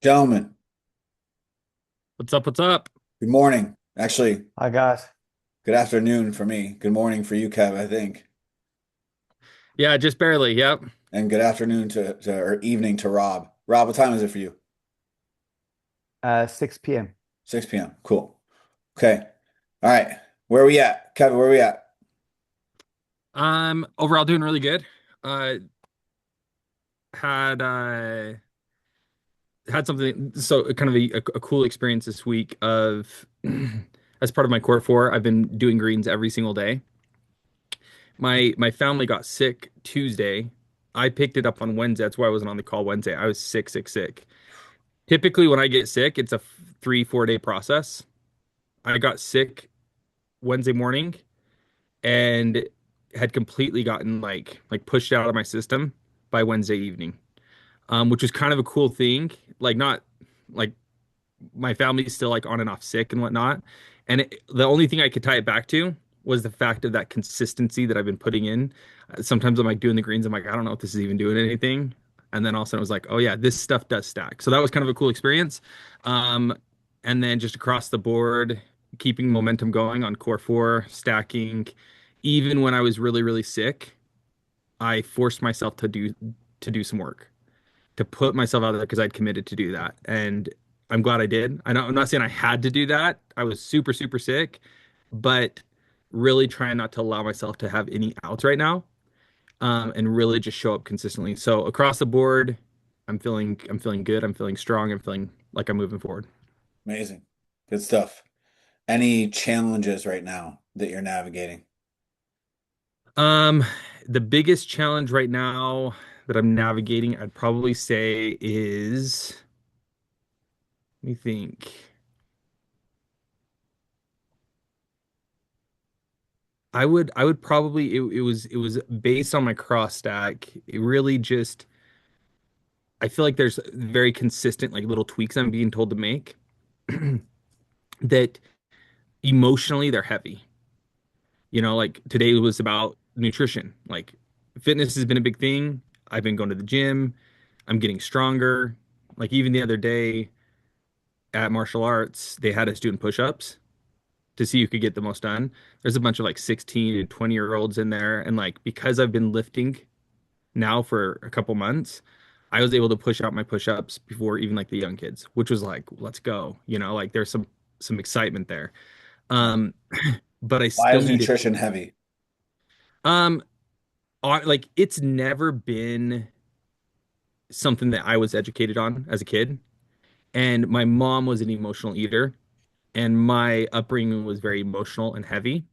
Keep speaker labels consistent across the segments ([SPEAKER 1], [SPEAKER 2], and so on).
[SPEAKER 1] Gentlemen,
[SPEAKER 2] What's up? What's up?
[SPEAKER 1] good morning. Actually,
[SPEAKER 3] Hi guys.
[SPEAKER 1] good afternoon for me. Good morning for you, Kev, I think.
[SPEAKER 2] Yeah, just barely. Yep.
[SPEAKER 1] And good afternoon or evening to Rob. Rob, what time is it for you?
[SPEAKER 3] 6 p.m.
[SPEAKER 1] 6 p.m. Cool. Okay. All right. Where are we at? Kevin, where are we at?
[SPEAKER 2] Overall doing really good. Uh, had something kind of a cool experience this week of as part of my core four. I've been doing greens every single day. My family got sick Tuesday. I picked it up on Wednesday. That's why I wasn't on the call Wednesday. I was sick, sick, sick. Typically, when I get sick, it's a 3, 4 day process. I got sick Wednesday morning and had completely gotten like pushed out of my system by Wednesday evening, which was kind of a cool thing. Like not like my family's still like on and off sick and whatnot, and the only thing I could tie it back to was the fact of that consistency that I've been putting in. Sometimes I'm like doing the greens, I'm like, I don't know if this is even doing anything. And then all of a sudden it was like, oh yeah, this stuff does stack. So that was kind of a cool experience. Um, and then just across the board, keeping momentum going on core four, stacking. Even when I was really, really sick, I forced myself to do some work, to put myself out there because I'd committed to do that. And I'm glad I did. I'm not saying I had to do that. I was super, super sick, but really trying not to allow myself to have any outs right now, and really just show up consistently. So across the board, I'm feeling good. I'm feeling strong. I'm feeling like I'm moving forward.
[SPEAKER 1] Amazing. Good stuff. Any challenges right now that you're navigating?
[SPEAKER 2] Um, the biggest challenge right now that I'm navigating, I'd probably say is, let me think. I would probably it was based on my cross stack. It really just I feel like there's very consistent like little tweaks I'm being told to make that emotionally they're heavy. Like today was about nutrition. Like fitness has been a big thing. I've been going to the gym. I'm getting stronger. Like even the other day at martial arts, they had us doing push-ups to see who could get the most done. There's a bunch of like 16 and 20-year-olds in there. And like because I've been lifting now for a couple months, I was able to push out my push-ups before even like the young kids, which was like, let's go. Like there's some excitement there. Um, but I
[SPEAKER 1] Why
[SPEAKER 2] still
[SPEAKER 1] is
[SPEAKER 2] need to
[SPEAKER 1] nutrition heavy?
[SPEAKER 2] um like it's never been something that I was educated on as a kid. And my mom was an emotional eater, and my upbringing was very emotional and heavy.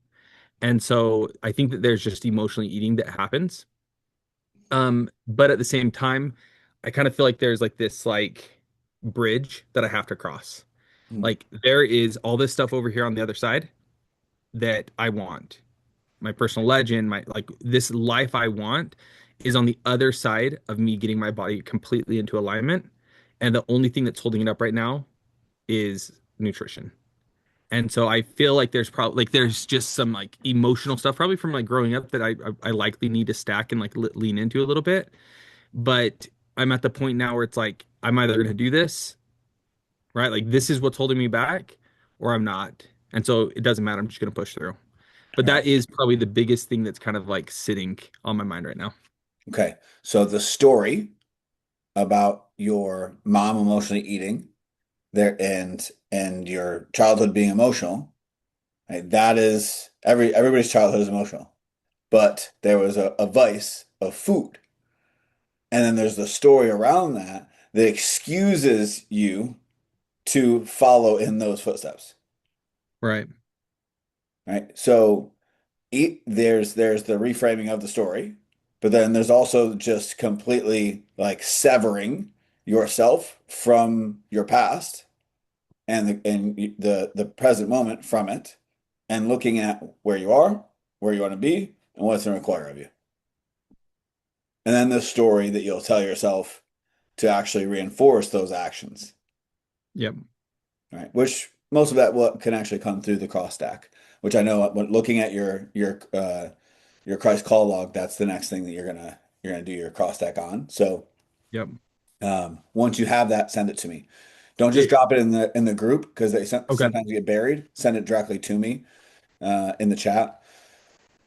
[SPEAKER 2] And so I think that there's just emotionally eating that happens. But at the same time, I kind of feel like there's like this like bridge that I have to cross.
[SPEAKER 1] Hmm.
[SPEAKER 2] Like there is all this stuff over here on the other side that I want. My personal legend, my like this life I want is on the other side of me getting my body completely into alignment. And the only thing that's holding it up right now is nutrition. And so I feel like there's probably like there's just some like emotional stuff probably from like growing up that I likely need to stack and like lean into a little bit. But I'm at the point now where it's like I'm either going to do this, right? Like this is what's holding me back, or I'm not. And so it doesn't matter. I'm just going to push through. But
[SPEAKER 1] All right.
[SPEAKER 2] that is probably the biggest thing that's kind of like sitting on my mind right now.
[SPEAKER 1] Okay. So the story about your mom emotionally eating there and your childhood being emotional, right? That is everybody's childhood is emotional. But there was a vice of food. And then there's the story around that that excuses you to follow in those footsteps,
[SPEAKER 2] Right.
[SPEAKER 1] right? So there's the reframing of the story, but then there's also just completely like severing yourself from your past and the present moment from it and looking at where you are, where you want to be, and what it's going to require of you. And then the story that you'll tell yourself to actually reinforce those actions,
[SPEAKER 2] Yep.
[SPEAKER 1] right? Which most of that what can actually come through the cross stack, which I know when looking at your Christ call log, that's the next thing that you're gonna do your cross stack on. So
[SPEAKER 2] Yep.
[SPEAKER 1] Once you have that, send it to me. Don't just
[SPEAKER 2] It,
[SPEAKER 1] drop it in the group because
[SPEAKER 2] okay.
[SPEAKER 1] sometimes get buried. Send it directly to me in the chat.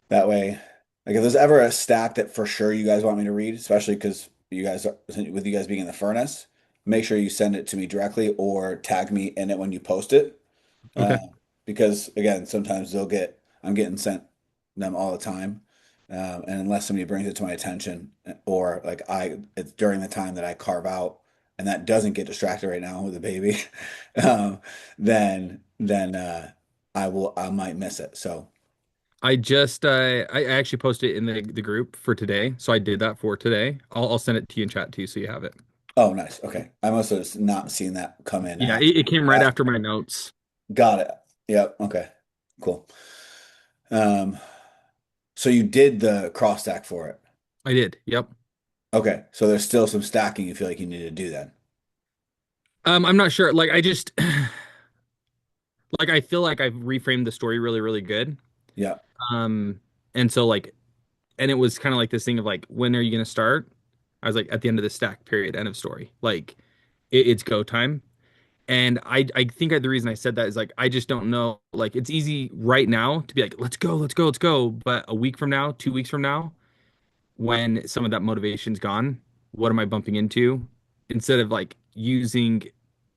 [SPEAKER 1] That way, like if there's ever a stack that for sure you guys want me to read, especially because you guys are, with you guys being in the furnace, make sure you send it to me directly or tag me in it when you post it. Uh,
[SPEAKER 2] Okay.
[SPEAKER 1] because again, sometimes I'm getting sent them all the time. And unless somebody brings it to my attention or like it's during the time that I carve out and that doesn't get distracted right now with the baby, um, then I might miss it. So,
[SPEAKER 2] I actually posted it in the group for today. So I did that for today. I'll send it to you in chat too so you have it.
[SPEAKER 1] oh, nice. Okay. I must have not seen that come in
[SPEAKER 2] Yeah,
[SPEAKER 1] after.
[SPEAKER 2] it came right after my notes.
[SPEAKER 1] Got it. Yep. Okay. Cool. Um, so you did the cross stack for it.
[SPEAKER 2] I did. Yep.
[SPEAKER 1] Okay. So there's still some stacking you feel like you need to do then.
[SPEAKER 2] I'm not sure. Like I just like I feel like I've reframed the story really, really good.
[SPEAKER 1] Yeah.
[SPEAKER 2] Um, and so like and it was kind of like this thing of like, when are you gonna start? I was like, at the end of the stack, period, end of story. Like it's go time. And I think the reason I said that is like I just don't know. Like it's easy right now to be like, let's go, let's go, let's go. But a week from now, 2 weeks from now, when some of that motivation's gone, what am I bumping into? Instead of like using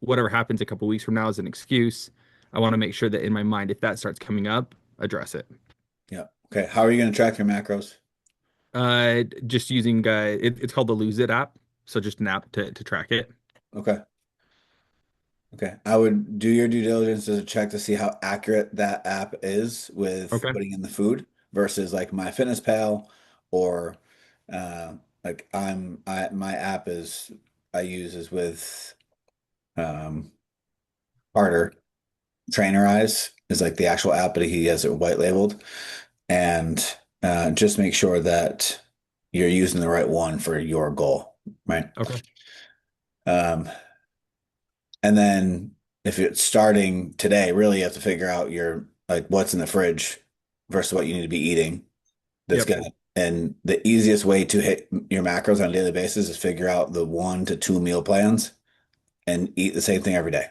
[SPEAKER 2] whatever happens a couple weeks from now as an excuse, I want to make sure that in my mind, if that starts coming up, address it.
[SPEAKER 1] Yeah. Okay. How are you going to track your macros?
[SPEAKER 2] Just using it's called the Lose It app, so just an app to track it.
[SPEAKER 1] Okay. Okay. I would do your due diligence as a check to see how accurate that app is with
[SPEAKER 2] Okay.
[SPEAKER 1] putting in the food versus like MyFitnessPal or uh like my app is I use is with um Carter. Trainer Eyes is like the actual app, but he has it white labeled. And just make sure that you're using the right one for your goal, right?
[SPEAKER 2] Okay.
[SPEAKER 1] Um, and then if it's starting today, really you have to figure out your like what's in the fridge versus what you need to be eating. That's
[SPEAKER 2] Yep.
[SPEAKER 1] gonna and the easiest way to hit your macros on a daily basis is figure out the 1 to 2 meal plans and eat the same thing every day.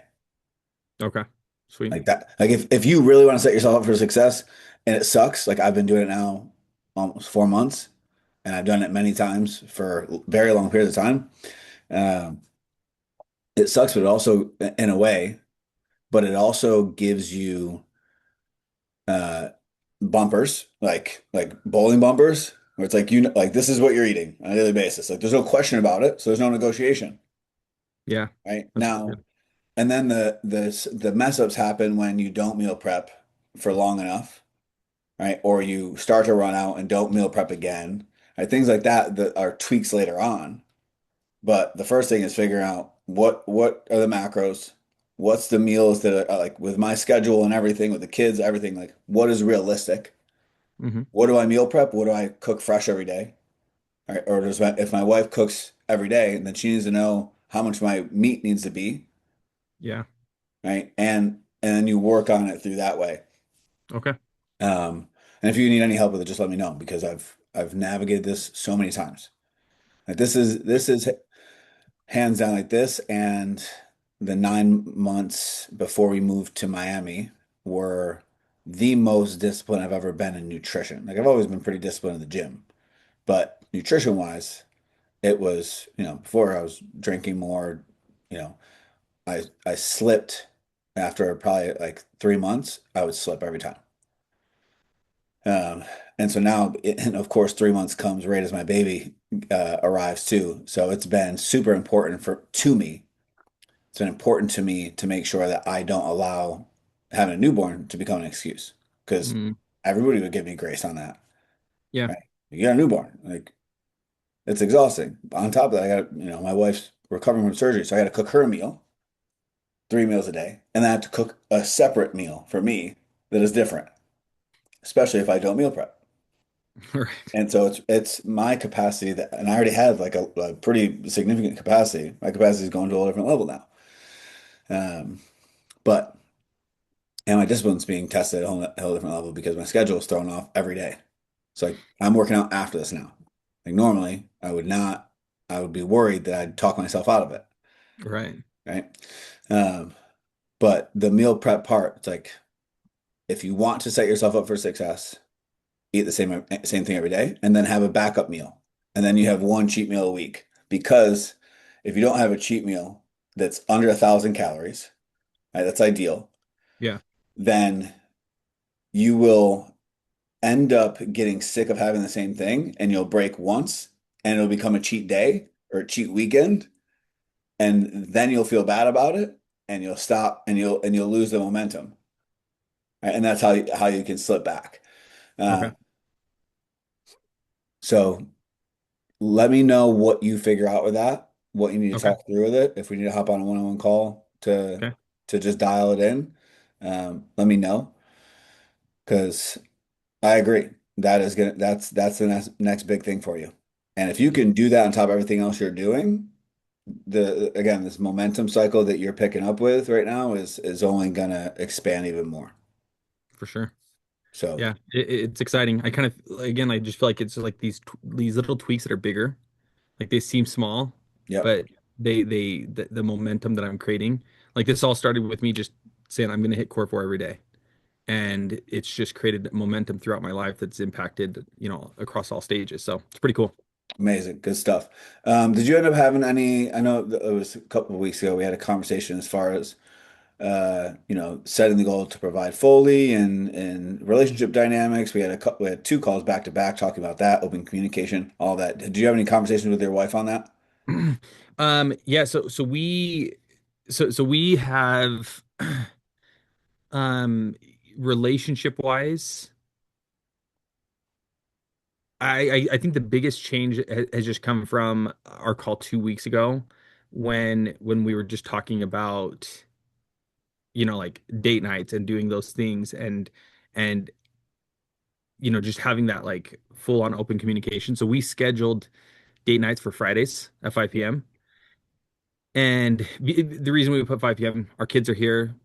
[SPEAKER 2] Okay. Sweet.
[SPEAKER 1] Like that. Like if you really want to set yourself up for success and it sucks, like I've been doing it now almost 4 months and I've done it many times for very long periods of time. Um, it sucks, but it also, in a way, but it also gives you uh, bumpers, like bowling bumpers, where it's like you know, like this is what you're eating on a daily basis. Like there's no question about it, so there's no negotiation,
[SPEAKER 2] Yeah.
[SPEAKER 1] right?
[SPEAKER 2] That's really
[SPEAKER 1] Now,
[SPEAKER 2] good.
[SPEAKER 1] and then the mess ups happen when you don't meal prep for long enough, right? Or you start to run out and don't meal prep again, right? Things like that that are tweaks later on. But the first thing is figuring out what are the macros, what's the meals that are like with my schedule and everything with the kids, everything like what is realistic?
[SPEAKER 2] Hmm.
[SPEAKER 1] What do I meal prep? What do I cook fresh every day? Right? Or if my wife cooks every day, then she needs to know how much my meat needs to be,
[SPEAKER 2] Yeah.
[SPEAKER 1] right? And then you work on it through that way.
[SPEAKER 2] Okay.
[SPEAKER 1] And if you need any help with it, just let me know because I've navigated this so many times. Like this is hands down like this, and the 9 months before we moved to Miami were the most disciplined I've ever been in nutrition. Like I've always been pretty disciplined in the gym, but nutrition wise, it was, before I was drinking more, you know, I slipped after probably like 3 months, I would slip every time. Um, and so now, and of course, 3 months comes right as my baby arrives too. So it's been super important to me. It's been important to me to make sure that I don't allow having a newborn to become an excuse because
[SPEAKER 2] Mm.
[SPEAKER 1] everybody would give me grace on that,
[SPEAKER 2] Yeah.
[SPEAKER 1] right? You got a newborn, like it's exhausting. On top of that, I got, my wife's recovering from surgery, so I got to cook her a meal, 3 meals a day, and then I have to cook a separate meal for me that is different, especially if I don't meal prep.
[SPEAKER 2] All right.
[SPEAKER 1] And so it's my capacity that, and I already have like a pretty significant capacity. My capacity is going to a different level now. But and my discipline's being tested at a whole different level because my schedule is thrown off every day. So I'm working out after this now. Like normally I would not. I would be worried that I'd talk myself out of it,
[SPEAKER 2] Right.
[SPEAKER 1] right? Um, but the meal prep part, it's like if you want to set yourself up for success, eat the same thing every day, and then have a backup meal, and then you have one cheat meal a week. Because if you don't have a cheat meal that's under 1,000 calories, right, that's ideal.
[SPEAKER 2] Yeah.
[SPEAKER 1] Then you will end up getting sick of having the same thing, and you'll break once, and it'll become a cheat day or a cheat weekend, and then you'll feel bad about it, and you'll stop, and you'll lose the momentum, right? And that's how you can slip back. Uh,
[SPEAKER 2] Okay.
[SPEAKER 1] so let me know what you figure out with that, what you need to
[SPEAKER 2] Okay.
[SPEAKER 1] talk through with it. If we need to hop on a one-on-one call
[SPEAKER 2] Okay.
[SPEAKER 1] to just dial it in, let me know because I agree. That's the next big thing for you. And if you
[SPEAKER 2] Yeah,
[SPEAKER 1] can do that on top of everything else you're doing, the again, this momentum cycle that you're picking up with right now is only gonna expand even more.
[SPEAKER 2] for sure.
[SPEAKER 1] So,
[SPEAKER 2] Yeah, it's exciting. I kind of, again, I just feel like it's like these little tweaks that are bigger. Like they seem small,
[SPEAKER 1] yep,
[SPEAKER 2] but the momentum that I'm creating, like this all started with me just saying I'm going to hit core four every day, and it's just created momentum throughout my life that's impacted, across all stages. So it's pretty cool.
[SPEAKER 1] amazing, good stuff. Did you end up having any? I know it was a couple of weeks ago we had a conversation as far as setting the goal to provide fully and relationship dynamics. We had two calls back to back talking about that, open communication, all that. Did you have any conversations with your wife on that?
[SPEAKER 2] Yeah, so we have um relationship wise, I think the biggest change has just come from our call 2 weeks ago when we were just talking about, like date nights and doing those things and just having that like full on open communication. So we scheduled date nights for Fridays at 5 p.m. And the reason we put 5 p.m., our kids are here.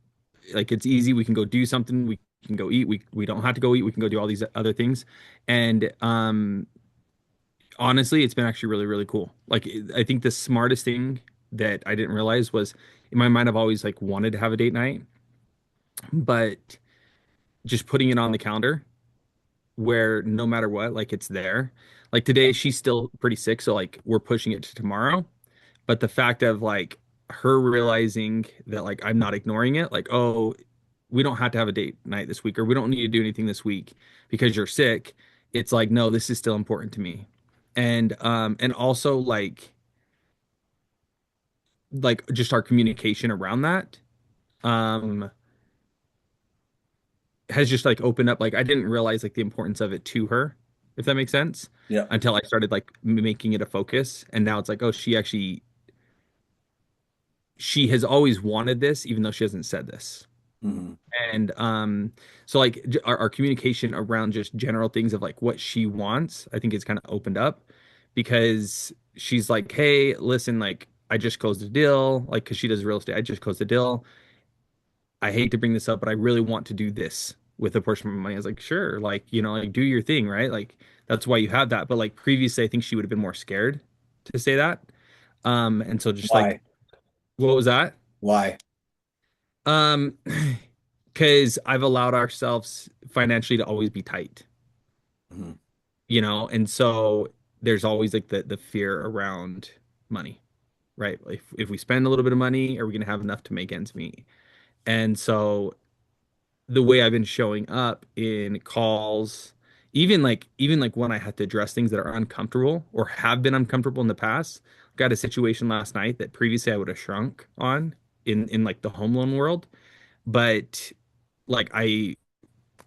[SPEAKER 2] Like it's easy. We can go do something. We can go eat. We don't have to go eat. We can go do all these other things. And honestly, it's been actually really, really cool. Like I think the smartest thing that I didn't realize was in my mind, I've always like wanted to have a date night, but just putting it on the calendar where no matter what, like it's there. Like today, she's still pretty sick, so like we're pushing it to tomorrow. But the fact of like her realizing that like I'm not ignoring it, like, oh, we don't have to have a date night this week, or we don't need to do anything this week because you're sick. It's like, no, this is still important to me. And also like just our communication around that um has just like opened up. Like I didn't realize like the importance of it to her, if that makes sense,
[SPEAKER 1] Yeah.
[SPEAKER 2] until I started like making it a focus. And now it's like, oh, she has always wanted this, even though she hasn't said this.
[SPEAKER 1] Hmm.
[SPEAKER 2] And so like our communication around just general things of like what she wants, I think it's kind of opened up because she's like, hey, listen, like I just closed a deal, like because she does real estate, I just closed a deal. I hate to bring this up, but I really want to do this with a portion of my money. I was like, sure, like, like do your thing, right? Like that's why you have that. But like previously, I think she would have been more scared to say that. And so just like,
[SPEAKER 1] Why?
[SPEAKER 2] what was that?
[SPEAKER 1] Why?
[SPEAKER 2] Um, because I've allowed ourselves financially to always be tight,
[SPEAKER 1] Mhm.
[SPEAKER 2] and so there's always like the fear around money, right? Like if we spend a little bit of money, are we gonna have enough to make ends meet? And so the way I've been showing up in calls, even like when I had to address things that are uncomfortable or have been uncomfortable in the past. Got a situation last night that previously I would have shrunk on in like the home loan world, but like I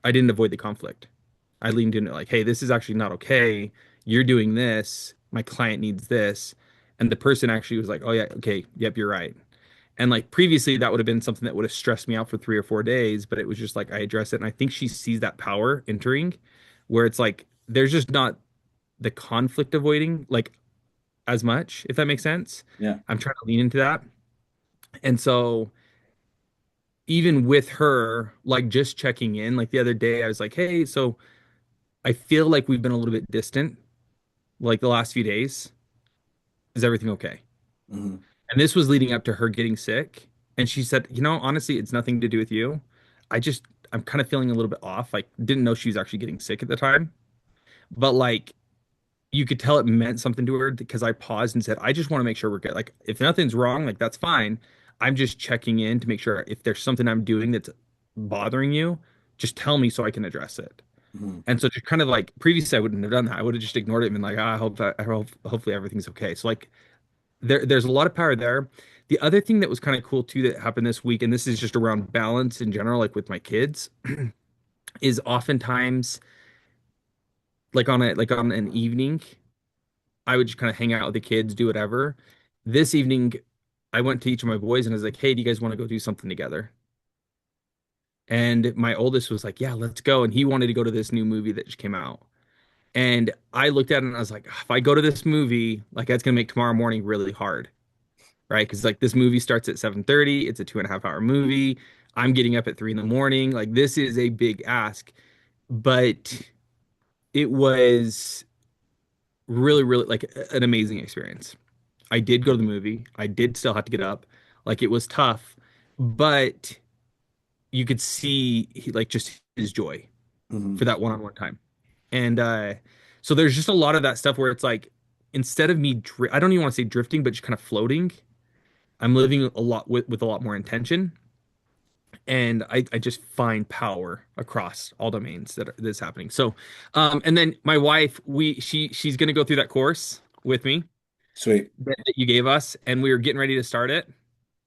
[SPEAKER 2] didn't avoid the conflict. I leaned into like, hey, this is actually not okay. You're doing this. My client needs this. And the person actually was like, oh yeah, okay, yep, you're right. And like previously, that would have been something that would have stressed me out for 3 or 4 days, but it was just like I address it. And I think she sees that power entering where it's like there's just not the conflict avoiding like as much, if that makes sense.
[SPEAKER 1] Yeah.
[SPEAKER 2] I'm trying to lean into that. And so even with her, like just checking in, like the other day, I was like, hey, so I feel like we've been a little bit distant like the last few days. Is everything okay?
[SPEAKER 1] Hmm.
[SPEAKER 2] And this was leading up to her getting sick. And she said, honestly, it's nothing to do with you. I just, I'm kind of feeling a little bit off. Like, didn't know she was actually getting sick at the time. But like, you could tell it meant something to her because I paused and said, I just want to make sure we're good. Like, if nothing's wrong, like, that's fine. I'm just checking in to make sure if there's something I'm doing that's bothering you, just tell me so I can address it.
[SPEAKER 1] Hmm.
[SPEAKER 2] And so just kind of like previously I wouldn't have done that. I would have just ignored it and been like, I hope that I hope hopefully everything's okay. So like there's a lot of power there. The other thing that was kind of cool too that happened this week, and this is just around balance in general, like with my kids, is oftentimes like on an evening, I would just kind of hang out with the kids, do whatever. This evening, I went to each of my boys and I was like, hey, do you guys want to go do something together? And my oldest was like, yeah, let's go. And he wanted to go to this new movie that just came out. And I looked at it and I was like, if I go to this movie, like that's gonna make tomorrow morning really hard, right? Because like this movie starts at 7:30, it's a 2.5 hour movie. I'm getting up at 3 in the morning. Like this is a big ask, but it was really, really like an amazing experience. I did go to the movie. I did still have to get up. Like it was tough, but you could see like just his joy
[SPEAKER 1] Hmm.
[SPEAKER 2] for that one-on-one time. And so there's just a lot of that stuff where it's like instead of I don't even want to say drifting, but just kind of floating, I'm living a lot with a lot more intention. And I just find power across all domains that's happening. So and then my wife, she's gonna go through that course with me
[SPEAKER 1] Sweet.
[SPEAKER 2] that you gave us, and we were getting ready to start it,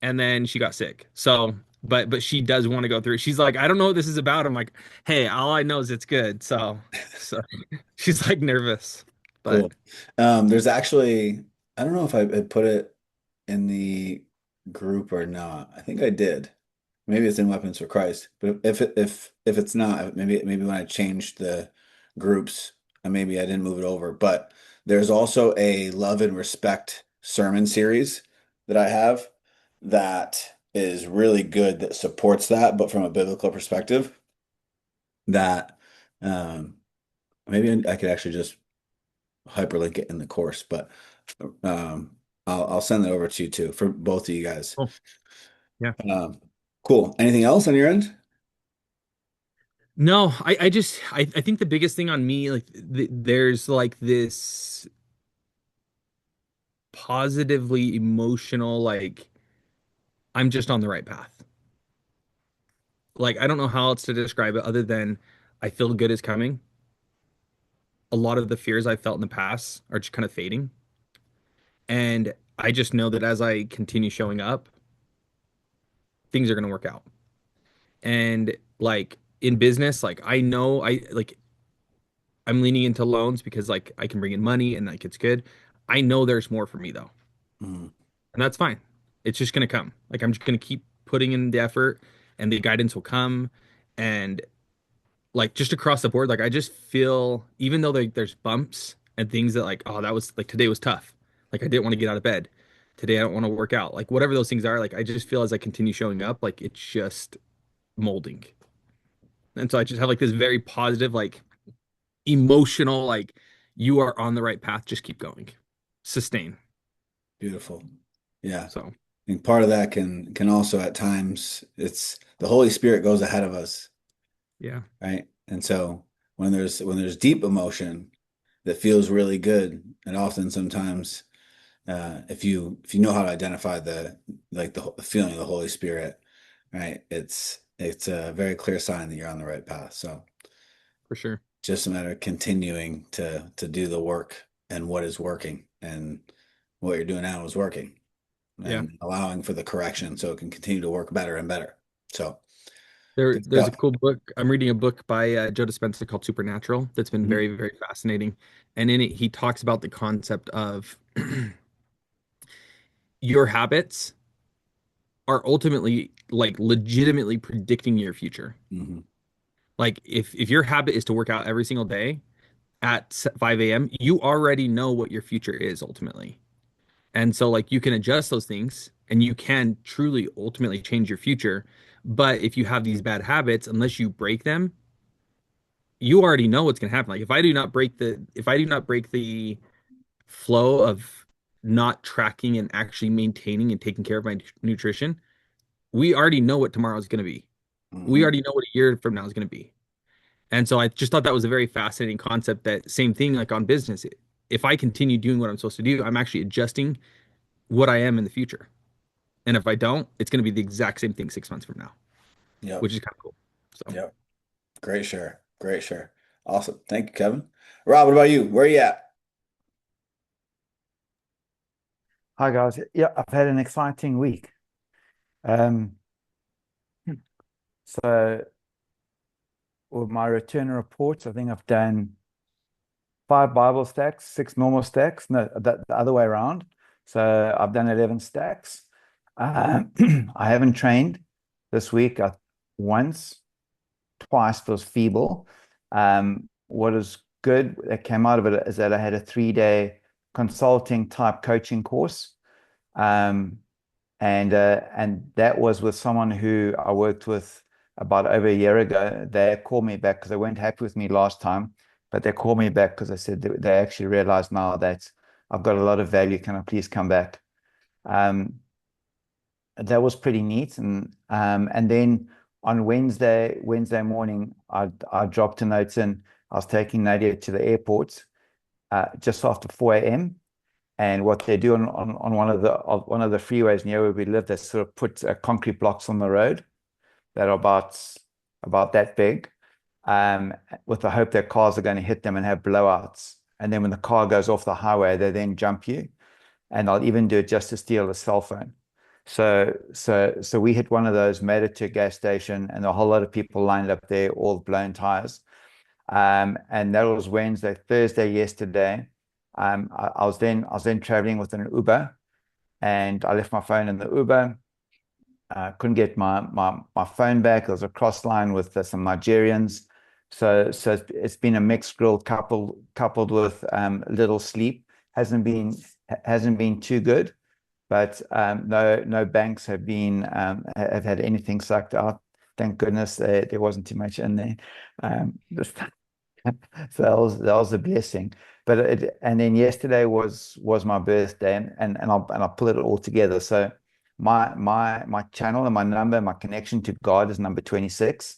[SPEAKER 2] and then she got sick. So but she does want to go through it. She's like, I don't know what this is about. I'm like, hey, all I know is it's good. So she's like nervous. But
[SPEAKER 1] Cool. There's actually, I don't know if I put it in the group or not. I think I did. Maybe it's in Weapons for Christ. But if it's not, maybe when I changed the groups, maybe I didn't move it over. But there's also a love and respect sermon series that I have that is really good that supports that, but from a biblical perspective, that um maybe I could actually just hyperlink it in the course, but I'll send that over to you too for both of you guys.
[SPEAKER 2] oh, yeah.
[SPEAKER 1] Um, cool. Anything else on your end?
[SPEAKER 2] No, I think the biggest thing on me, like there's like this positively emotional, like I'm just on the right path. Like I don't know how else to describe it other than I feel good is coming. A lot of the fears I felt in the past are just kind of fading. And I just know that as I continue showing up, things are going to work out. And like in business, like I know I'm leaning into loans because like I can bring in money and like it's good. I know there's more for me though.
[SPEAKER 1] Mm,
[SPEAKER 2] And that's fine. It's just going to come. Like I'm just going to keep putting in the effort and the guidance will come. And like just across the board, like I just feel even though there's bumps and things that like, oh, that was like today was tough. Like I didn't want to get out of bed. Today I don't want to work out. Like whatever those things are, like I just feel as I continue showing up, like it's just molding. And so I just have like this very positive, like emotional, like you are on the right path. Just keep going. Sustain.
[SPEAKER 1] beautiful. Yeah.
[SPEAKER 2] So
[SPEAKER 1] And part of that can also at times it's the Holy Spirit goes ahead of us,
[SPEAKER 2] yeah,
[SPEAKER 1] right? And so when there's deep emotion that feels really good, and often sometimes if you know how to identify the like the feeling of the Holy Spirit, right? It's a very clear sign that you're on the right path. So
[SPEAKER 2] for sure.
[SPEAKER 1] just a matter of continuing to do the work and what is working and what you're doing now is working
[SPEAKER 2] Yeah.
[SPEAKER 1] and allowing for the correction so it can continue to work better and better. So good
[SPEAKER 2] There's a
[SPEAKER 1] stuff.
[SPEAKER 2] cool book. I'm reading a book by Joe Dispenza called Supernatural that's been
[SPEAKER 1] Mhm.
[SPEAKER 2] very, very fascinating. And in it, he talks about the concept of your habits are ultimately like legitimately predicting your future.
[SPEAKER 1] Mhm.
[SPEAKER 2] Like if your habit is to work out every single day at 5 a.m., you already know what your future is ultimately. And so like you can adjust those things and you can truly ultimately change your future. But if you have these bad habits, unless you break them, you already know what's going to happen. Like if I do not break the flow of not tracking and actually maintaining and taking care of my nutrition, we already know what tomorrow is going to be. We
[SPEAKER 1] Hmm.
[SPEAKER 2] already know what a year from now is going to be. And so I just thought that was a very fascinating concept. That same thing, like on business, if I continue doing what I'm supposed to do, I'm actually adjusting what I am in the future. And if I don't, it's going to be the exact same thing 6 months from now,
[SPEAKER 1] Yep.
[SPEAKER 2] which is kind of cool. So,
[SPEAKER 1] Yep. Great share. Great share. Awesome. Thank you, Kevin. Rob, what about you? Where are you at?
[SPEAKER 3] Hi guys. Yeah, I've had an exciting week. Um, so with my return reports, I think I've done 5 Bible stacks, 6 normal stacks. No, the other way around. So I've done 11 stacks. Um, I haven't trained this week. Once, twice was feeble. What is good that came out of it is that I had a 3-day consulting type coaching course. Um, and that was with someone who I worked with about over a year ago. They called me back because they weren't happy with me last time, but they called me back because they said they actually realized now that I've got a lot of value. Can I please come back? Um, that was pretty neat. And then on Wednesday morning, I dropped a note in. I was taking Nadia to the airport just after 4 a.m. And what they do on one of the freeways near where we live, they sort of put concrete blocks on the road that are about that big, with the hope that cars are going to hit them and have blowouts. And then when the car goes off the highway, they then jump you, and they'll even do it just to steal a cell phone. So we hit one of those, made it to a gas station, and a whole lot of people lined up there, all blown tires. And that was Wednesday. Thursday, yesterday, I was then traveling with an Uber, and I left my phone in the Uber. Couldn't get my phone back. There was a cross line with some Nigerians. So it's been a mixed grill coupled with little sleep. Hasn't been too good, but no banks have had anything sucked out. Thank goodness there wasn't too much in there. This So that was a blessing. And then yesterday was my birthday, and I'll pull it all together. So my channel and my number, my connection to God is number 26.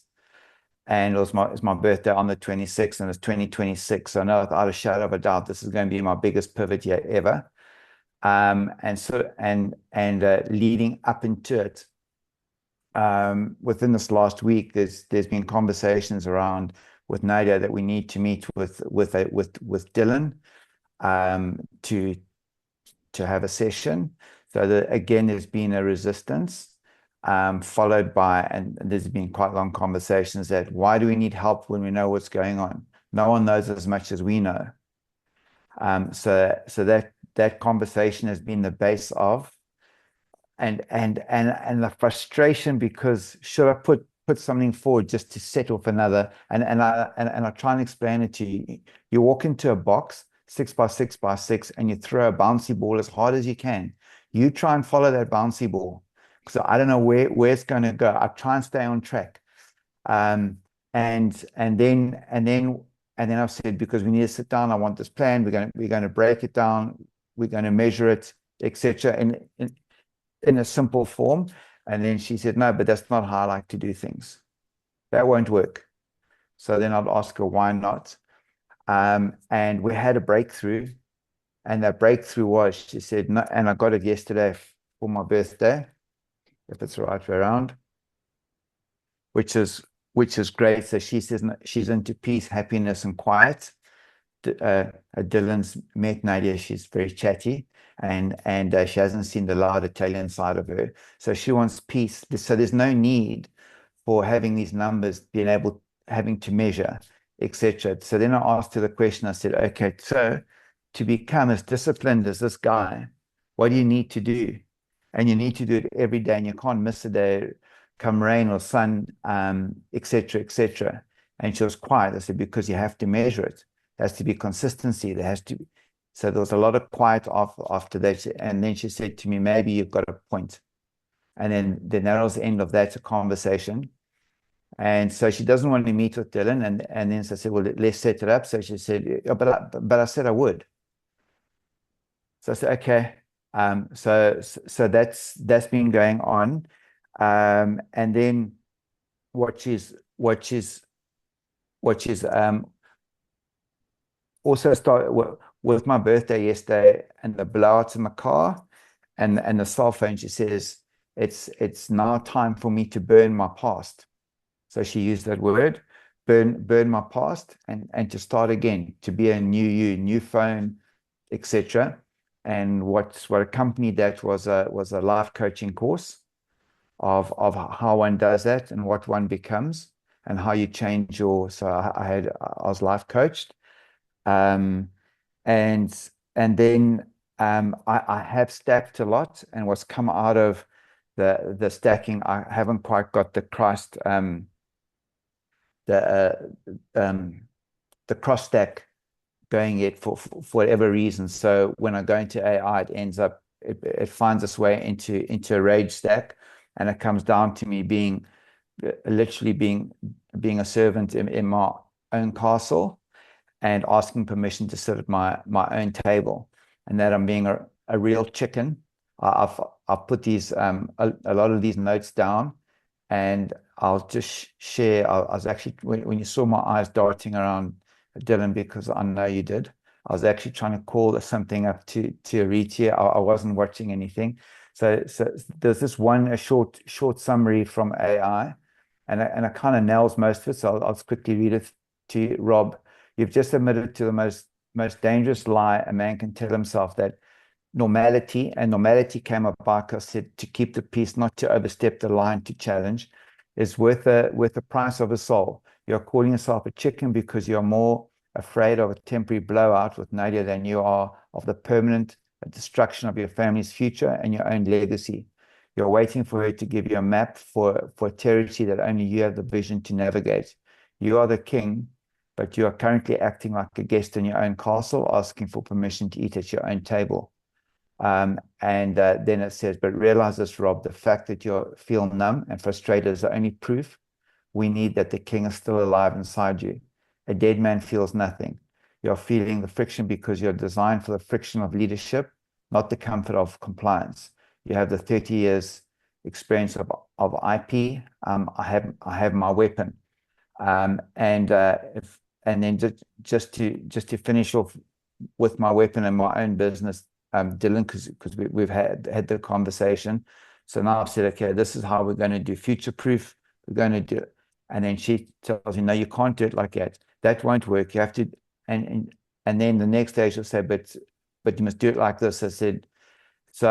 [SPEAKER 3] And it's my birthday on the 26th, and it's 2026. So I know without a shadow of a doubt this is going to be my biggest pivot year ever. And leading up into it, within this last week, there's been conversations around with Nadia that we need to meet with Dylan, to have a session. So that again, there's been a resistance, followed by, and there's been quite long conversations that why do we need help when we know what's going on? No one knows as much as we know. So that conversation has been the base of, and the frustration, because should I put something forward just to set off another, and I try and explain it to you. You walk into a box 6 by 6 by 6, and you throw a bouncy ball as hard as you can. You try and follow that bouncy ball, because I don't know where it's going to go. I try and stay on track. um and then I've said, because we need to sit down, I want this plan. We're going to break it down, we're going to measure it, etc., in a simple form. And then she said, no, but that's not how I like to do things. That won't work. So then I'd ask her, why not? And we had a breakthrough. And that breakthrough was, she said, no, and I got it yesterday for my birthday, if it's the right way around, which is great. So she says she's into peace, happiness, and quiet. Dylan's met Nadia. She's very chatty, and she hasn't seen the loud Italian side of her. So she wants peace. So there's no need for having these numbers, having to measure, etc. So then I asked her the question. I said, okay, so to become as disciplined as this guy, what do you need to do? And you need to do it every day, and you can't miss a day, come rain or sun, etc., etc. And she was quiet. I said, because you have to measure it. There has to be consistency. There has to be. So there was a lot of quiet after that. And then she said to me, maybe you've got a point. And then that was the end of that conversation. And so she doesn't want to meet with Dylan. And then so I said, well, let's set it up. So she said, "Yeah, but I said I would." So I said, okay. So that's been going on. And then what is also started with my birthday yesterday and the blowouts in the car and the cell phone. She says it's now time for me to burn my past. So she used that word, burn my past, and to start again, to be a new you, new phone, etc. And what accompanied that was a life coaching course of how one does that and what one becomes and how you change your. So I was life coached, and and then I have stacked a lot, and what's come out of the stacking, I haven't quite got the Christ the the cross stack going yet for whatever reason. So when I go into AI, it ends up it finds its way into a rage stack, and it comes down to me being literally being a servant in my own castle and asking permission to sit at my own table, and that I'm being a real chicken. I've put these a lot of these notes down, and I'll just share. I was actually when you saw my eyes darting around, Dylan, because I know you did. I was actually trying to call something up to read here. I wasn't watching anything. So there's this a short summary from AI, and it kind of nails most of it. So I'll just quickly read it to you, Rob. You've just admitted to the most dangerous lie a man can tell himself, that normality came about because said to keep the peace, not to overstep the line, to challenge, is worth the price of a soul. You're calling yourself a chicken because you're more afraid of a temporary blowout with Nadia than you are of the permanent destruction of your family's future and your own legacy. You're waiting for her to give you a map for territory that only you have the vision to navigate. You are the king, but you are currently acting like a guest in your own castle, asking for permission to eat at your own table. And then it says, but realize this, Rob, the fact that you feel numb and frustrated is the only proof we need that the king is still alive inside you. A dead man feels nothing. You're feeling the friction because you're designed for the friction of leadership, not the comfort of compliance. You have the 30 years experience of IP. I have my weapon. And then just to finish off with my weapon and my own business, Dylan, because we've had the conversation. So now I've said, okay, this is how we're going to do future proof. We're going to do it. And then she tells me, no, you can't do it like that. That won't work. You have to, and then the next day she'll say, but you must do it like this. I said, so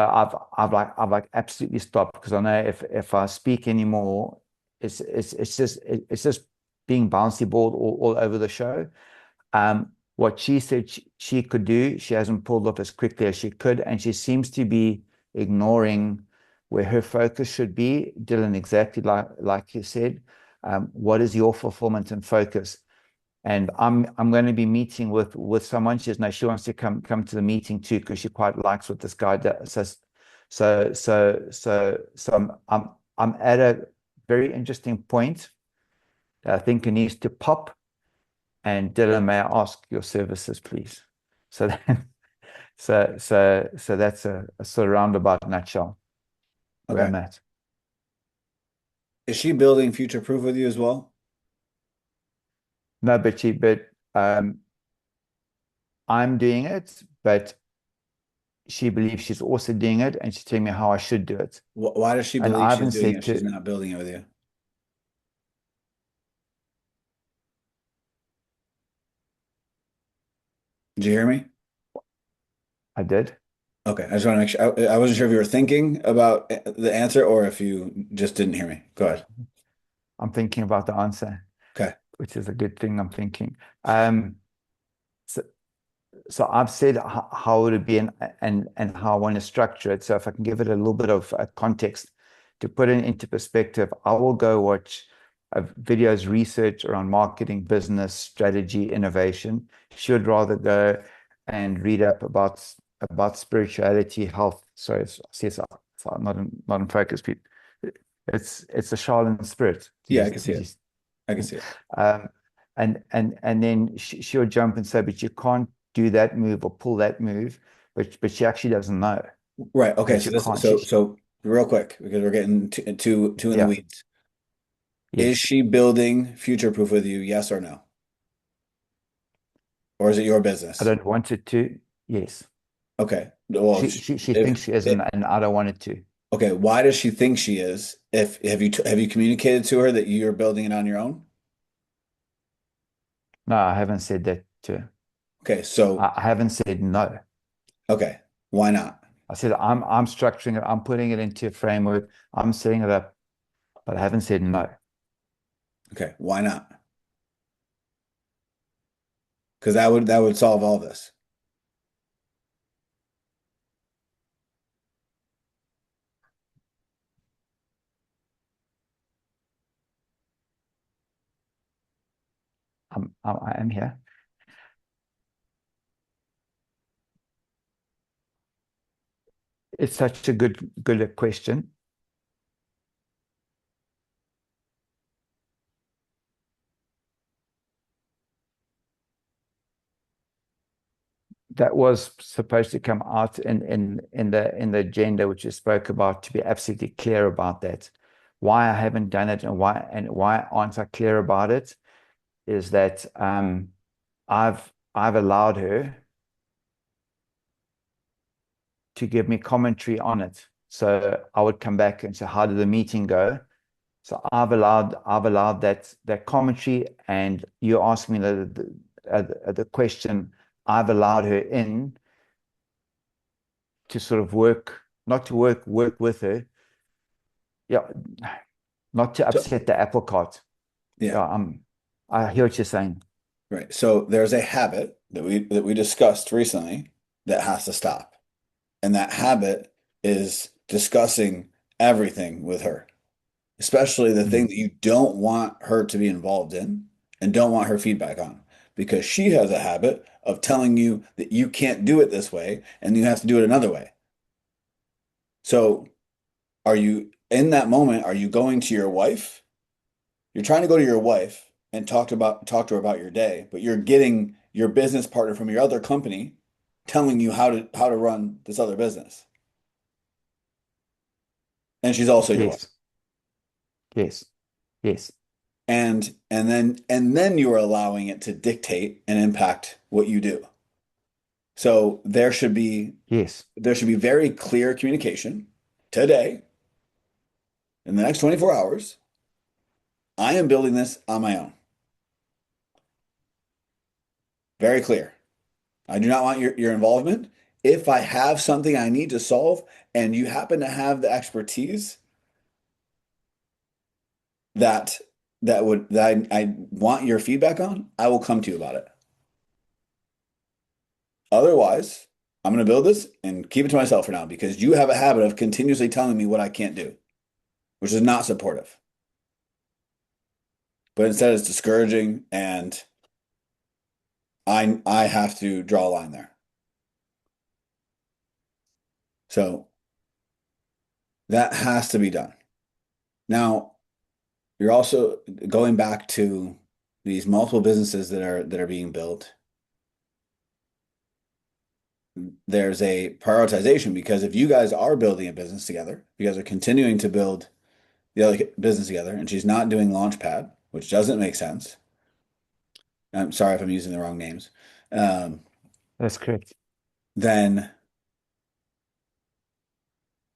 [SPEAKER 3] I've absolutely stopped, because I know if I speak anymore, it's just being bouncy ball all over the show. What she said she could do, she hasn't pulled off as quickly as she could, and she seems to be ignoring where her focus should be. Dylan, exactly like you said, what is your fulfillment and focus? And I'm going to be meeting with someone. She says no, she wants to come to the meeting too, because she quite likes what this guy does. So I'm at a very interesting point that I think it needs to pop. And Dylan, may I ask your services, please? So then, so that's a sort of roundabout nutshell where I'm at.
[SPEAKER 1] Is she building future proof with you as well?
[SPEAKER 3] No, but I'm doing it, but she believes she's also doing it, and she's telling me how I should do it.
[SPEAKER 1] Why does she
[SPEAKER 3] And
[SPEAKER 1] believe
[SPEAKER 3] I
[SPEAKER 1] she's
[SPEAKER 3] haven't
[SPEAKER 1] doing
[SPEAKER 3] said
[SPEAKER 1] it? She's not building it with you. Did you hear me?
[SPEAKER 3] I did.
[SPEAKER 1] Okay, I just want to make sure. I wasn't sure if you were thinking about the answer or if you just didn't hear me. Go ahead.
[SPEAKER 3] I'm thinking about the answer,
[SPEAKER 1] Okay.
[SPEAKER 3] which is a good thing. I'm thinking. So I've said how it would be and how I want to structure it. So if I can give it a little bit of context to put it into perspective, I will go watch videos, research around marketing, business, strategy, innovation. Should rather go and read up about spirituality, health. Sorry, it's not in focus, Pete. It's a Shaolin spirit.
[SPEAKER 1] Yeah, I can see it. I can see it.
[SPEAKER 3] And then she'll jump and say, but you can't do that move or pull that move but she actually doesn't know
[SPEAKER 1] Right. Okay.
[SPEAKER 3] that
[SPEAKER 1] So
[SPEAKER 3] you
[SPEAKER 1] this,
[SPEAKER 3] can't.
[SPEAKER 1] so real quick, because we're getting too in the
[SPEAKER 3] Yeah,
[SPEAKER 1] weeds. Is
[SPEAKER 3] yes.
[SPEAKER 1] she building future proof with you? Yes or no? Or is it your
[SPEAKER 3] I
[SPEAKER 1] business?
[SPEAKER 3] don't want it to. Yes.
[SPEAKER 1] Okay. Well,
[SPEAKER 3] She
[SPEAKER 1] if
[SPEAKER 3] thinks she is, and I don't want it to.
[SPEAKER 1] okay, why does she think she is? If have you communicated to her that you're building it on your own?
[SPEAKER 3] No, I haven't said that to her.
[SPEAKER 1] Okay. So
[SPEAKER 3] I haven't said no.
[SPEAKER 1] okay, why not?
[SPEAKER 3] I said I'm structuring it, I'm putting it into a framework, I'm setting it up, but I haven't said no.
[SPEAKER 1] Okay, why not? Because that would solve all this.
[SPEAKER 3] I am here. It's such a good question. That was supposed to come out in the agenda, which you spoke about, to be absolutely clear about that. Why I haven't done it, and why aren't I clear about it, is that I've allowed her to give me commentary on it. So I would come back and say, how did the meeting go? So I've allowed that commentary, and you ask me the question. I've allowed her in to sort of not to work with her. Yeah, not to
[SPEAKER 1] So
[SPEAKER 3] upset the apple cart.
[SPEAKER 1] yeah,
[SPEAKER 3] Yeah, I hear what you're saying.
[SPEAKER 1] right. So there's a habit that we discussed recently that has to stop. And that habit is discussing everything with her, especially the thing
[SPEAKER 3] Mm.
[SPEAKER 1] that you don't want her to be involved in and don't want her feedback on. Because she has a habit of telling you that you can't do it this way and you have to do it another way. So are you in that moment, are you going to your wife? You're trying to go to your wife and talk to her about your day, but you're getting your business partner from your other company telling you how to run this other business. And she's also your wife.
[SPEAKER 3] Yes, yes, yes,
[SPEAKER 1] And then you are allowing it to dictate and impact what you do. So
[SPEAKER 3] yes.
[SPEAKER 1] there should be very clear communication today in the next 24 hours. I am building this on my own. Very clear. I do not want your involvement. If I have something I need to solve and you happen to have the expertise that I want your feedback on, I will come to you about it. Otherwise, I'm going to build this and keep it to myself for now because you have a habit of continuously telling me what I can't do, which is not supportive. But instead, it's discouraging, and I have to draw a line there. So that has to be done. Now, you're also going back to these multiple businesses that are being built. There's a prioritization because if you guys are building a business together, you guys are continuing to build the other business together, and she's not doing Launchpad, which doesn't make sense. I'm sorry if I'm using the wrong names. Um,
[SPEAKER 3] That's correct.
[SPEAKER 1] then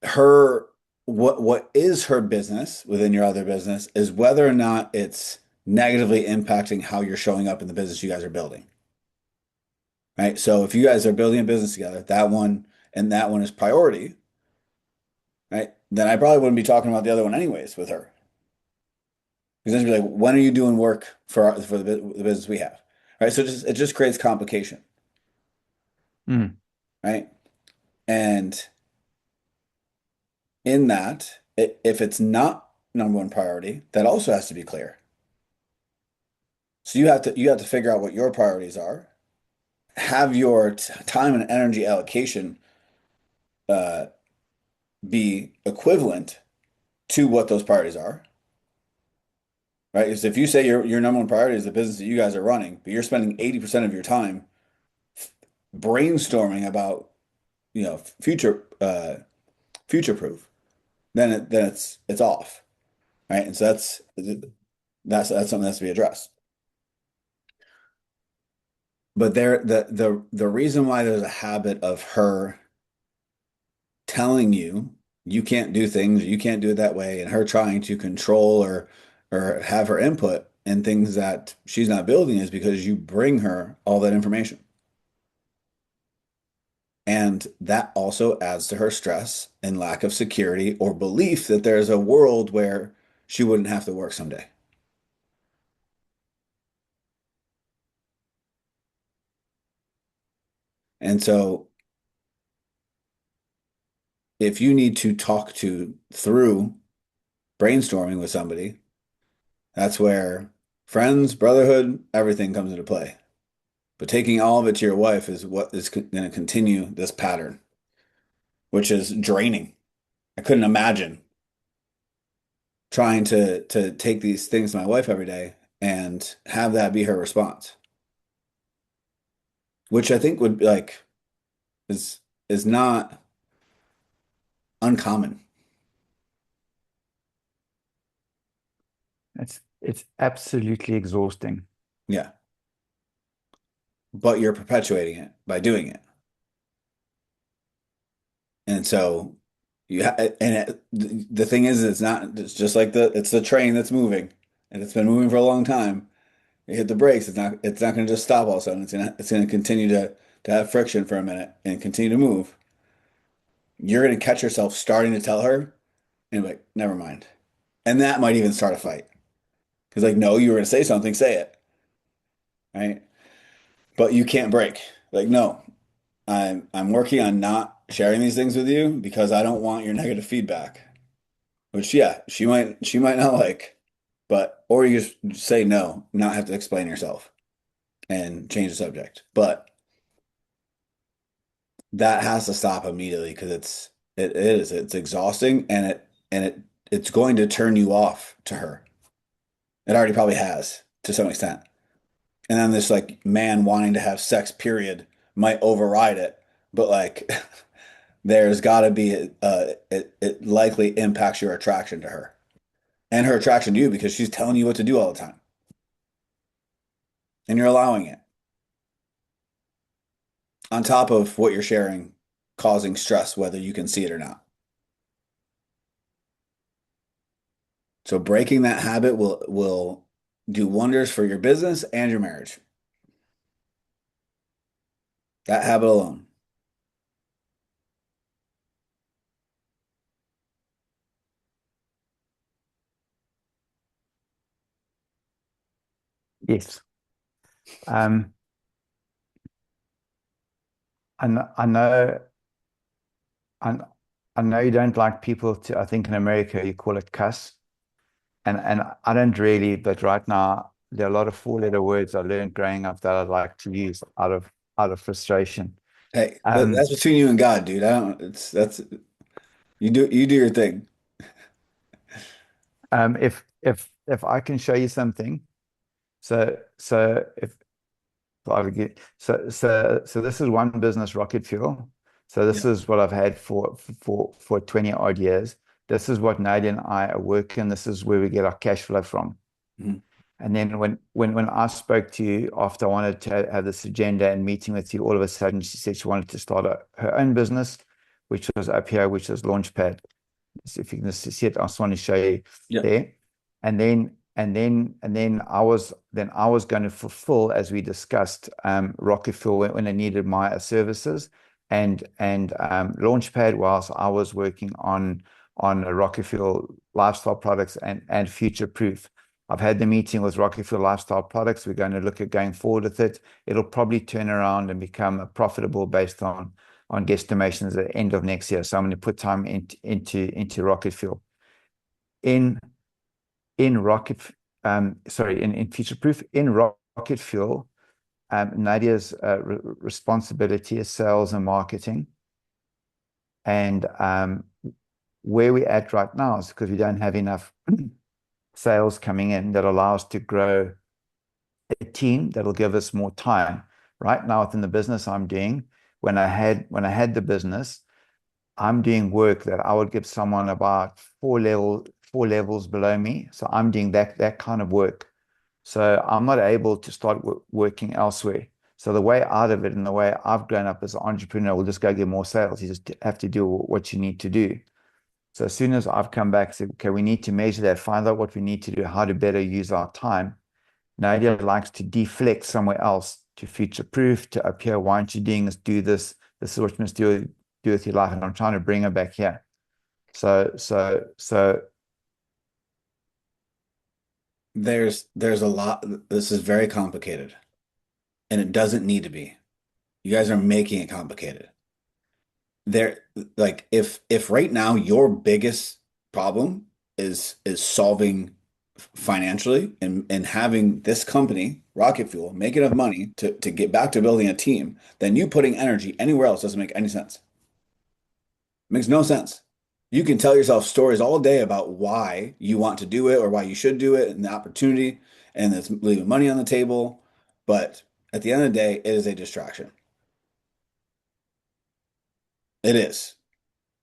[SPEAKER 1] her what is her business within your other business is whether or not it's negatively impacting how you're showing up in the business you guys are building. Right? So if you guys are building a business together, that one and that one is priority, right? Then I probably wouldn't be talking about the other one anyways with her. Because then she'd be like, when are you doing work for the business we have? Right? So it just creates complication,
[SPEAKER 3] Mm.
[SPEAKER 1] right? And in that, if it's not number one priority, that also has to be clear. So you have to figure out what your priorities are, have your time and energy allocation uh, be equivalent to what those priorities are, right? Because if you say your number one priority is the business that you guys are running, but you're spending 80% of your time brainstorming about future proof, then it's off, right? And so that's something that has to be addressed. But the reason why there's a habit of her telling you you can't do things, you can't do it that way, and her trying to control or have her input in things that she's not building is because you bring her all that information. And that also adds to her stress and lack of security or belief that there's a world where she wouldn't have to work someday. And so if you need to talk through brainstorming with somebody, that's where friends, brotherhood, everything comes into play. But taking all of it to your wife is what is going to continue this pattern, which is draining. I couldn't imagine trying to take these things to my wife every day and have that be her response, which I think would be like is not uncommon.
[SPEAKER 3] It's absolutely exhausting.
[SPEAKER 1] Yeah. But you're perpetuating it by doing it. And so the thing is, it's just like it's the train that's moving and it's been moving for a long time. You hit the brakes, it's not going to just stop all of a sudden. It's going to continue to have friction for a minute and continue to move. You're going to catch yourself starting to tell her and be like, never mind. And that might even start a fight. Because like, no, you were going to say something, say it. Right? But you can't break. Like, no, I'm working on not sharing these things with you because I don't want your negative feedback. Which yeah, she might not like. But or you just say no, not have to explain yourself and change the subject. But that has to stop immediately because it's exhausting and it's going to turn you off to her. It already probably has to some extent. And then this like man wanting to have sex period might override it, but like there's got to be it likely impacts your attraction to her and her attraction to you because she's telling you what to do all the time and you're allowing it on top of what you're sharing causing stress whether you can see it or not. So breaking that habit will do wonders for your business and your marriage. That habit alone.
[SPEAKER 3] Yes. Um, I know, I, I know you don't like people to, I think in America you call it cuss. And I don't really, but right now there are a lot of four-letter words I learned growing up that I'd like to use out of frustration.
[SPEAKER 1] Hey,
[SPEAKER 3] Um,
[SPEAKER 1] that's between you and God, dude. I don't, it's, that's, you do your thing.
[SPEAKER 3] if I can show you something, so if I would get so this is one business, Rocket Fuel. So
[SPEAKER 1] Yeah.
[SPEAKER 3] this is what I've had for 20 odd years. This is what Nadia and I are working. This is where we get our cash flow from.
[SPEAKER 1] Mhm.
[SPEAKER 3] And then when I spoke to you after I wanted to have this agenda and meeting with you, all of a sudden she said she wanted to start her own business, which was up here, which is Launchpad. So if you can see it, I just want to show you
[SPEAKER 1] Yeah.
[SPEAKER 3] there. And then I was going to fulfill, as we discussed, Rocket Fuel when I needed my services and Launchpad whilst I was working on a Rocket Fuel lifestyle products and future proof. I've had the meeting with Rocket Fuel Lifestyle Products. We're going to look at going forward with it. It'll probably turn around and become profitable based on guesstimations at the end of next year. So I'm going to put time into Rocket Fuel. In Rocket, in Future Proof, in Rocket Fuel, Nadia's responsibility is sales and marketing. And where we're at right now is because we don't have enough sales coming in that allow us to grow a team that'll give us more time. Right now, within the business I'm doing, when I had the business, I'm doing work that I would give someone about four levels below me. So I'm doing that kind of work. So I'm not able to start working elsewhere. So the way out of it and the way I've grown up as an entrepreneur will just go get more sales. You just have to do what you need to do. So as soon as I've come back and said, okay, we need to measure that, find out what we need to do, how to better use our time. Nadia likes to deflect somewhere else to future proof, to appear, why aren't you doing this? Do this. This is what you must do with your life. And I'm trying to bring her back here. So
[SPEAKER 1] There's a lot. This is very complicated, and it doesn't need to be. You guys are making it complicated. There, like if right now your biggest problem is solving financially and having this company, Rocket Fuel, make enough money to get back to building a team, then you putting energy anywhere else doesn't make any sense. It makes no sense. You can tell yourself stories all day about why you want to do it or why you should do it and the opportunity and it's leaving money on the table. But at the end of the day, it is a distraction. It is.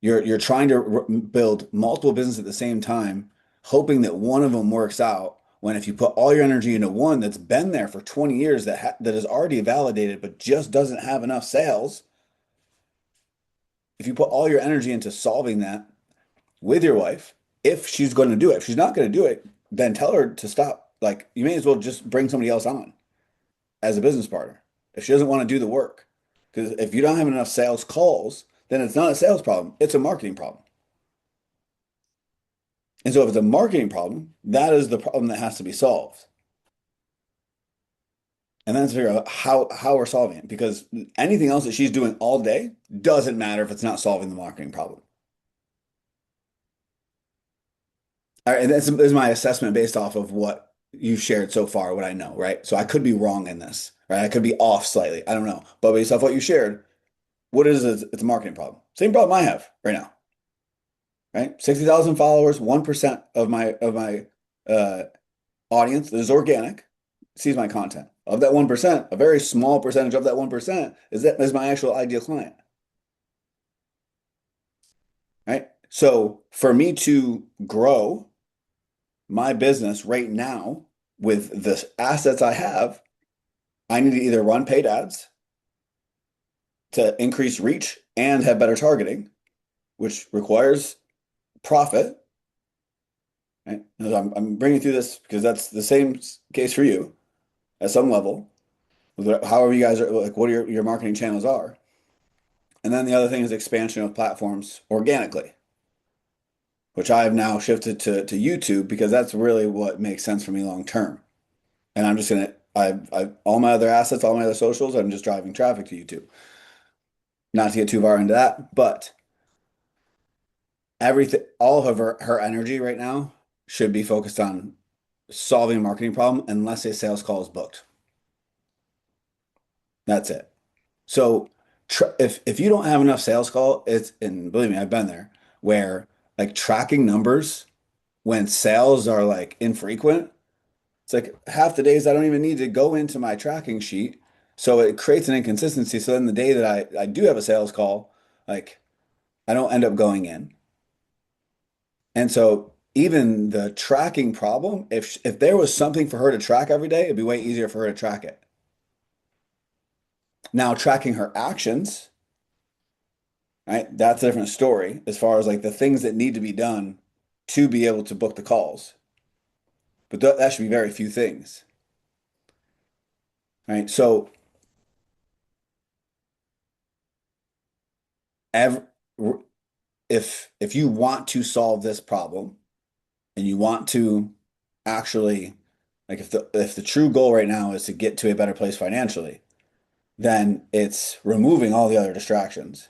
[SPEAKER 1] You're trying to build multiple businesses at the same time, hoping that one of them works out. When if you put all your energy into one that's been there for 20 years that is already validated but just doesn't have enough sales, if you put all your energy into solving that with your wife, if she's going to do it, if she's not going to do it, then tell her to stop. Like you may as well just bring somebody else on as a business partner if she doesn't want to do the work. Because if you don't have enough sales calls, then it's not a sales problem, it's a marketing problem. And so if it's a marketing problem, that is the problem that has to be solved. And then to figure out how we're solving it. Because anything else that she's doing all day doesn't matter if it's not solving the marketing problem. All right, and this is my assessment based off of what you've shared so far, what I know, right? So I could be wrong in this, right? I could be off slightly. I don't know. But based off what you shared, what is it? It's a marketing problem. Same problem I have right now, right? 60,000 followers, 1% of my uh audience that is organic sees my content. Of that 1%, a very small percentage of that 1% is my actual ideal client, right? So for me to grow my business right now with the assets I have, I need to either run paid ads to increase reach and have better targeting, which requires profit. Right? I'm bringing through this because that's the same case for you at some level. However, you guys are like, what your marketing channels are. And then the other thing is expansion of platforms organically, which I have now shifted to YouTube because that's really what makes sense for me long term. And I'm just gonna, I all my other assets, all my other socials, I'm just driving traffic to YouTube. Not to get too far into that, but everything, all of her energy right now should be focused on solving a marketing problem unless a sales call is booked. That's it. So if you don't have enough sales call, it's and believe me, I've been there where like tracking numbers when sales are like infrequent, it's like half the days I don't even need to go into my tracking sheet. So it creates an inconsistency. So then the day that I do have a sales call, like I don't end up going in. And so even the tracking problem, if there was something for her to track every day, it'd be way easier for her to track it. Now tracking her actions, right? That's a different story as far as like the things that need to be done to be able to book the calls. But that should be very few things, right? So ev if you want to solve this problem and you want to actually like if the true goal right now is to get to a better place financially, then it's removing all the other distractions.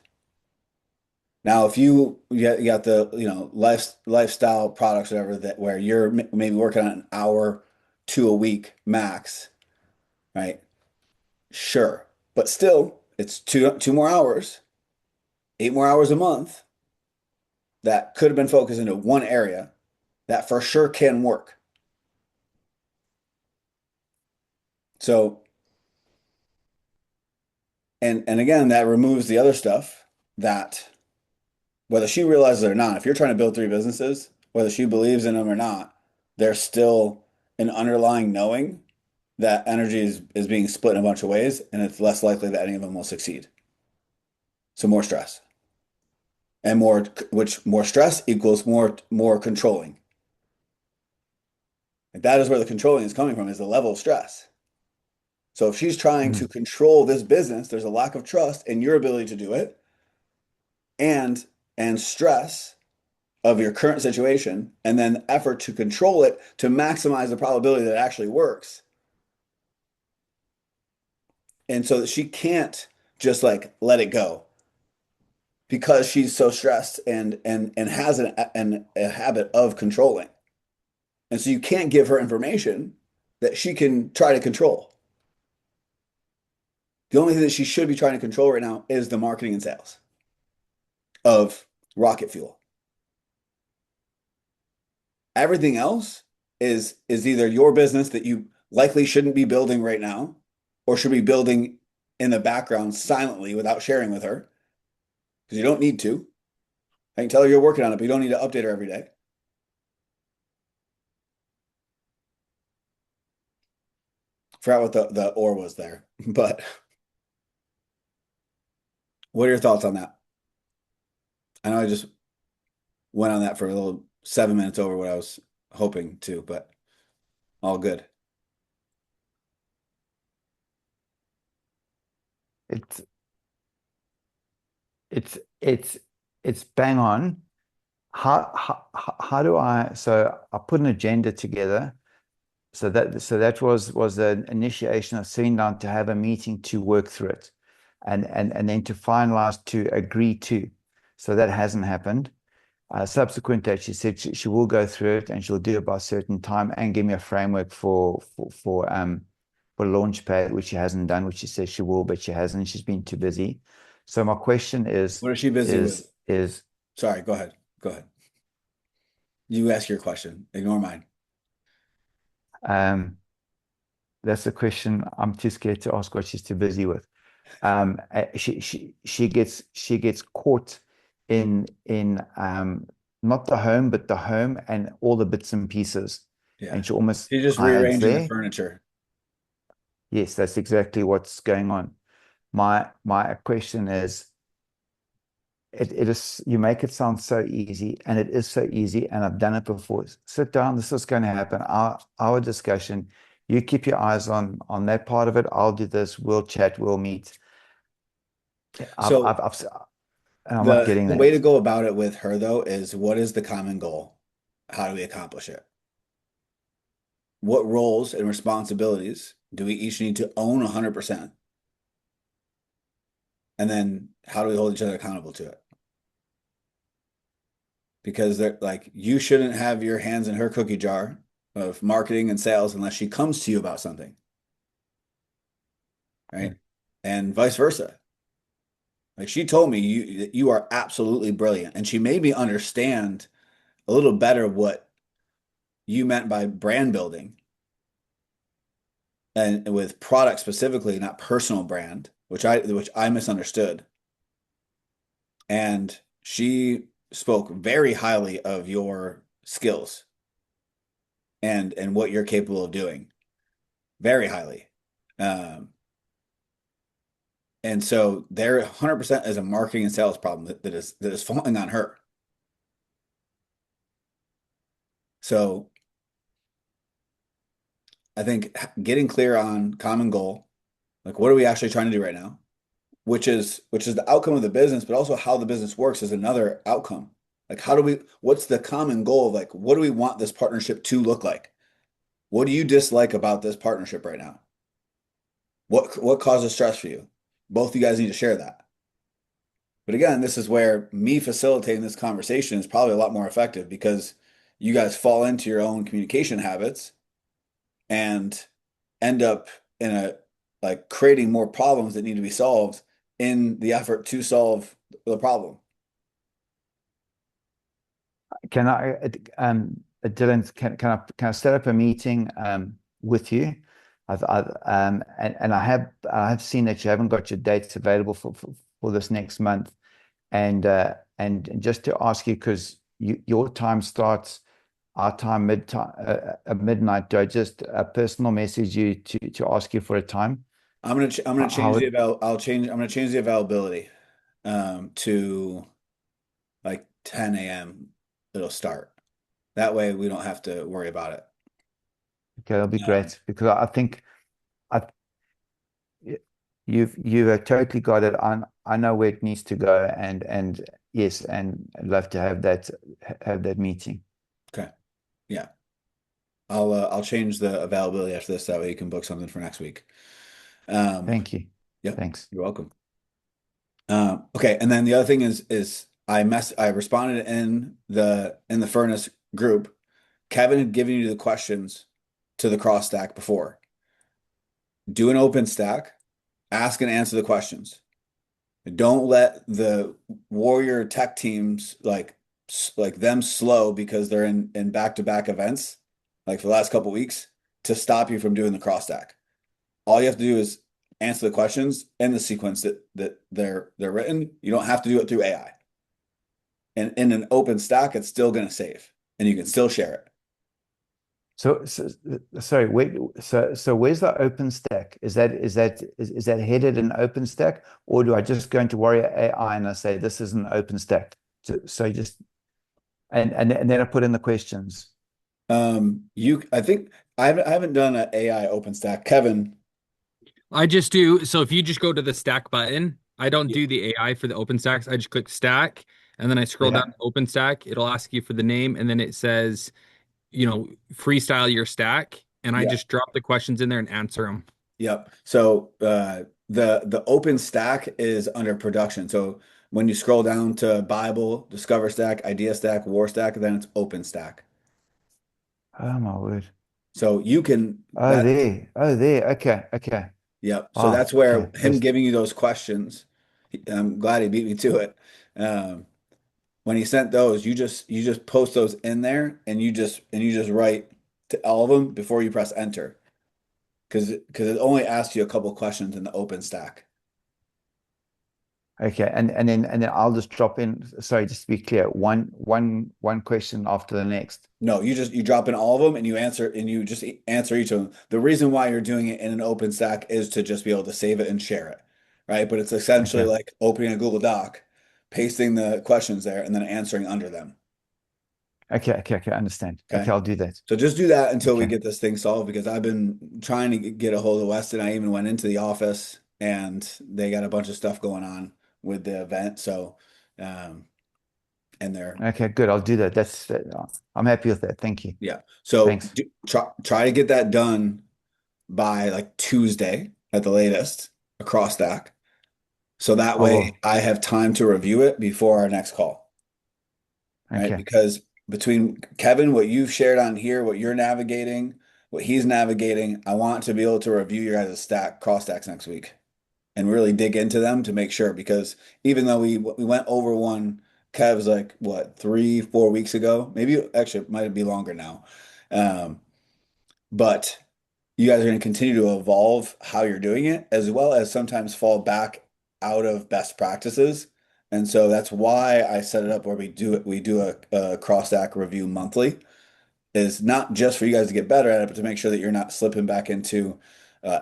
[SPEAKER 1] Now, if you got the lifestyle products, whatever that where you're maybe working on an hour to a week max, right? Sure, but still, it's two more hours, 8 more hours a month that could have been focused into one area that for sure can work. So, And again, that removes the other stuff that whether she realizes it or not, if you're trying to build three businesses, whether she believes in them or not, there's still an underlying knowing that energy is being split in a bunch of ways, and it's less likely that any of them will succeed. So more stress. And more stress equals more controlling. And that is where the controlling is coming from, is the level of stress. So if she's trying to control this business, there's a lack of trust in your ability to do it, and stress of your current situation, and then effort to control it to maximize the probability that it actually works. And so that she can't just like let it go because she's so stressed and has a habit of controlling. And so you can't give her information that she can try to control. The only thing that she should be trying to control right now is the marketing and sales of Rocket Fuel. Everything else is either your business that you likely shouldn't be building right now, or should be building in the background silently without sharing with her, because you don't need to. I can tell her you're working on it, but you don't need to update her every day. Forgot what the or was there, but what are your thoughts on that? I know I just went on that for a little 7 minutes over what I was hoping to, but all good.
[SPEAKER 3] It's it's it's it's bang on. How do so I put an agenda together. So that was the initiation of sitting down to have a meeting to work through it, and then to finalize, to agree to. So that hasn't happened. Subsequent to that, she said she will go through it and she'll do it by a certain time and give me a framework for Launchpad, which she hasn't done, which she says she will, but she hasn't. She's been too busy. So my question is,
[SPEAKER 1] What is she busy with?
[SPEAKER 3] Is
[SPEAKER 1] Sorry, go ahead. Go ahead. You ask your question. Ignore mine.
[SPEAKER 3] That's the question. I'm too scared to ask what she's too busy with. She gets caught in not the home, but the home and all the bits and pieces.
[SPEAKER 1] Yeah.
[SPEAKER 3] And she's
[SPEAKER 1] just rearranging the furniture.
[SPEAKER 3] Yes, that's exactly what's going on. My question is, it is, you make it sound so easy, and it is so easy, and I've done it before. Sit down, this is going to happen. Our discussion, you keep your eyes on that part of it. I'll do this, we'll chat, we'll meet.
[SPEAKER 1] So
[SPEAKER 3] I'm not getting
[SPEAKER 1] the
[SPEAKER 3] that.
[SPEAKER 1] way to go about it with her, though, is what is the common goal? How do we accomplish it? What roles and responsibilities do we each need to own 100%? And then how do we hold each other accountable to it? Because they're like, you shouldn't have your hands in her cookie jar of marketing and sales unless she comes to you about something. Right? And vice versa. Like, she told me you are absolutely brilliant, and she made me understand a little better what you meant by brand building, and with product specifically, not personal brand, which I misunderstood. And she spoke very highly of your skills and what you're capable of doing, very highly. And so there 100% is a marketing and sales problem that is falling on her. So I think getting clear on common goal, like what are we actually trying to do right now, which is the outcome of the business, but also how the business works is another outcome. Like, what's the common goal of, like, what do we want this partnership to look like? What do you dislike about this partnership right now? What causes stress for you? Both of you guys need to share that. But again, this is where me facilitating this conversation is probably a lot more effective, because you guys fall into your own communication habits and end up like creating more problems that need to be solved in the effort to solve the problem.
[SPEAKER 3] Can I, Dylan, can I set up a meeting with you And I have seen that you haven't got your dates available for this next month. And just to ask you, because your time starts our time at midnight, do I just personal message you to ask you for a time?
[SPEAKER 1] I'm gonna
[SPEAKER 3] How
[SPEAKER 1] change
[SPEAKER 3] would
[SPEAKER 1] I'm gonna change the availability to like 10 a.m. It'll start. That way we don't have to worry about it.
[SPEAKER 3] okay, that'll be
[SPEAKER 1] Um,
[SPEAKER 3] great because I think I you've totally got it. I know where it needs to go, and yes, and I'd love to have that meeting.
[SPEAKER 1] okay. Yeah. I'll change the availability after this. That way you can book something for next week. Um,
[SPEAKER 3] Thank you.
[SPEAKER 1] yep.
[SPEAKER 3] Thanks.
[SPEAKER 1] You're welcome. Okay. And then the other thing is I responded in the furnace group. Kevin had given you the questions to the cross stack before. Do an open stack, ask and answer the questions. Don't let the warrior tech teams like them slow because they're in back-to-back events like for the last couple weeks to stop you from doing the cross stack. All you have to do is answer the questions in the sequence that they're written. You don't have to do it through AI. And in an open stack, it's still going to save and you can still share it.
[SPEAKER 3] Sorry, wait, so where's the open stack? Is that headed in open stack, or do I just go into Warrior AI and I say this is an open stack? So just and then I put in the questions.
[SPEAKER 1] I think I haven't done an AI open stack. Kevin,
[SPEAKER 2] I just do. So if you just go to the stack button, I don't do the AI for the open stacks. I just click stack and then I scroll down
[SPEAKER 3] Yeah.
[SPEAKER 2] to open stack. It'll ask you for the name and then it says, freestyle your stack. And I
[SPEAKER 1] yeah,
[SPEAKER 2] just drop the questions in there and answer them.
[SPEAKER 1] yep. So the open stack is under production. So when you scroll down to Bible, Discover Stack, Idea Stack, War Stack, then it's open stack.
[SPEAKER 3] Oh my word.
[SPEAKER 1] So you can
[SPEAKER 3] Oh
[SPEAKER 1] that
[SPEAKER 3] there. Oh there. Okay. Okay.
[SPEAKER 1] yep. So
[SPEAKER 3] Ah,
[SPEAKER 1] that's where
[SPEAKER 3] okay.
[SPEAKER 1] him
[SPEAKER 3] That's
[SPEAKER 1] giving you those questions, I'm glad he beat me to it. Um, when he sent those, you just post those in there and you just write to all of them before you press enter. Because it only asks you a couple questions in the open stack.
[SPEAKER 3] okay. And then I'll just drop in. Sorry, just to be clear, one question after the next.
[SPEAKER 1] No, you drop in all of them and you just answer each of them. The reason why you're doing it in an open stack is to just be able to save it and share it, right? But it's essentially
[SPEAKER 3] Okay.
[SPEAKER 1] like opening a Google Doc, pasting the questions there, and then answering under them.
[SPEAKER 3] Okay. Okay. Okay. I understand.
[SPEAKER 1] Okay.
[SPEAKER 3] Okay. I'll do that.
[SPEAKER 1] So just do that until we
[SPEAKER 3] Okay.
[SPEAKER 1] get this thing solved because I've been trying to get a hold of Weston. I even went into the office and they got a bunch of stuff going on with the event. So, um, and they're
[SPEAKER 3] Okay. Good. I'll do that. I'm happy with that. Thank you.
[SPEAKER 1] yeah. So
[SPEAKER 3] Thanks.
[SPEAKER 1] try to get that done by like Tuesday at the latest across stack. So that
[SPEAKER 3] I
[SPEAKER 1] way
[SPEAKER 3] will.
[SPEAKER 1] I have time to review it before our next call, right?
[SPEAKER 3] Okay.
[SPEAKER 1] Because between Kevin, what you've shared on here, what you're navigating, what he's navigating, I want to be able to review your guys' cross stacks next week and really dig into them to make sure. Because even though we went over one, Kev's like what 3, 4 weeks ago, maybe actually it might be longer now. Um, but you guys are going to continue to evolve how you're doing it, as well as sometimes fall back out of best practices. And so that's why I set it up where we do a cross stack review monthly, is not just for you guys to get better at it, but to make sure that you're not slipping back into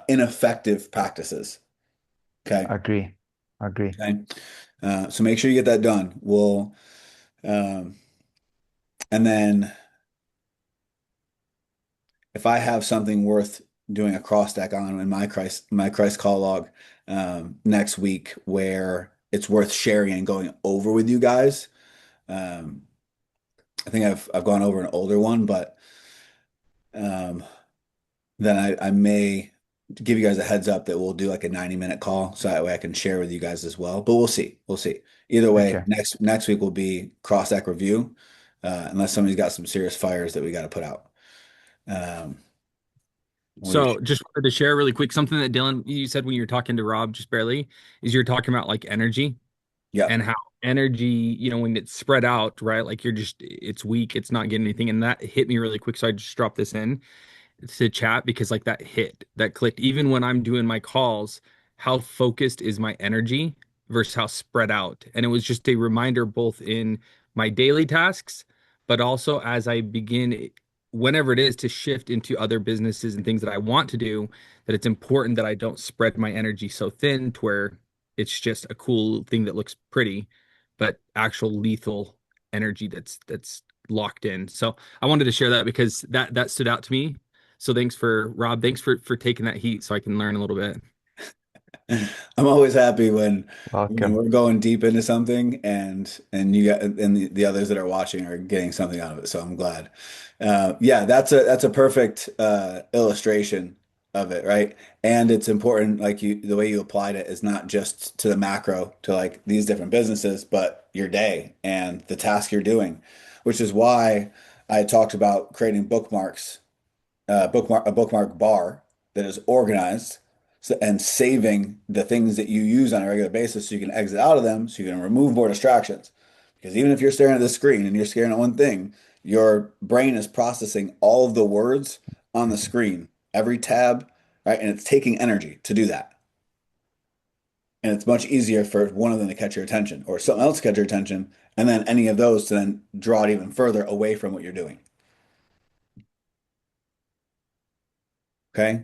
[SPEAKER 1] ineffective practices. Okay.
[SPEAKER 3] I agree. I agree.
[SPEAKER 1] Okay. So make sure you get that done. Um, and then if I have something worth doing a cross stack on in my Christ call log next week where it's worth sharing and going over with you guys. Um, I think I've gone over an older one, but um, then I may give you guys a heads up that we'll do like a 90-minute call so that way I can share with you guys as well. But we'll see. We'll see. Either way,
[SPEAKER 3] Okay.
[SPEAKER 1] next week will be cross stack review, unless somebody's got some serious fires that we got to put out. Um, we,
[SPEAKER 2] So just wanted to share really quick something that Dylan, you said when you were talking to Rob just barely, is you're talking about like energy
[SPEAKER 1] yeah.
[SPEAKER 2] and how energy, when it's spread out, right? Like it's weak, it's not getting anything. And that hit me really quick. So I just dropped this in. to chat because like that hit, that clicked. Even when I'm doing my calls, how focused is my energy versus how spread out. And it was just a reminder both in my daily tasks, but also as I begin, whenever it is, to shift into other businesses and things that I want to do, that it's important that I don't spread my energy so thin to where it's just a cool thing that looks pretty, but actual lethal energy that's locked in. So I wanted to share that because that stood out to me. So thanks for Rob. Thanks for taking that heat so I can learn a little bit.
[SPEAKER 1] I'm always happy when
[SPEAKER 3] Welcome.
[SPEAKER 1] we're going deep into something and you got and the others that are watching are getting something out of it. So I'm glad. Yeah, that's a perfect illustration of it, right? And it's important, like the way you applied it is not just to the macro, to like these different businesses, but your day and the task you're doing, which is why I talked about creating bookmarks, a bookmark bar that is organized and saving the things that you use on a regular basis so you can exit out of them so you can remove more distractions. Because even if you're staring at the screen and you're staring at one thing, your brain is processing all of the words on the screen, every tab, right? And it's taking energy to do that. And it's much easier for one of them to catch your attention or something else to catch your attention, and then any of those to then draw it even further away from what you're doing. Okay.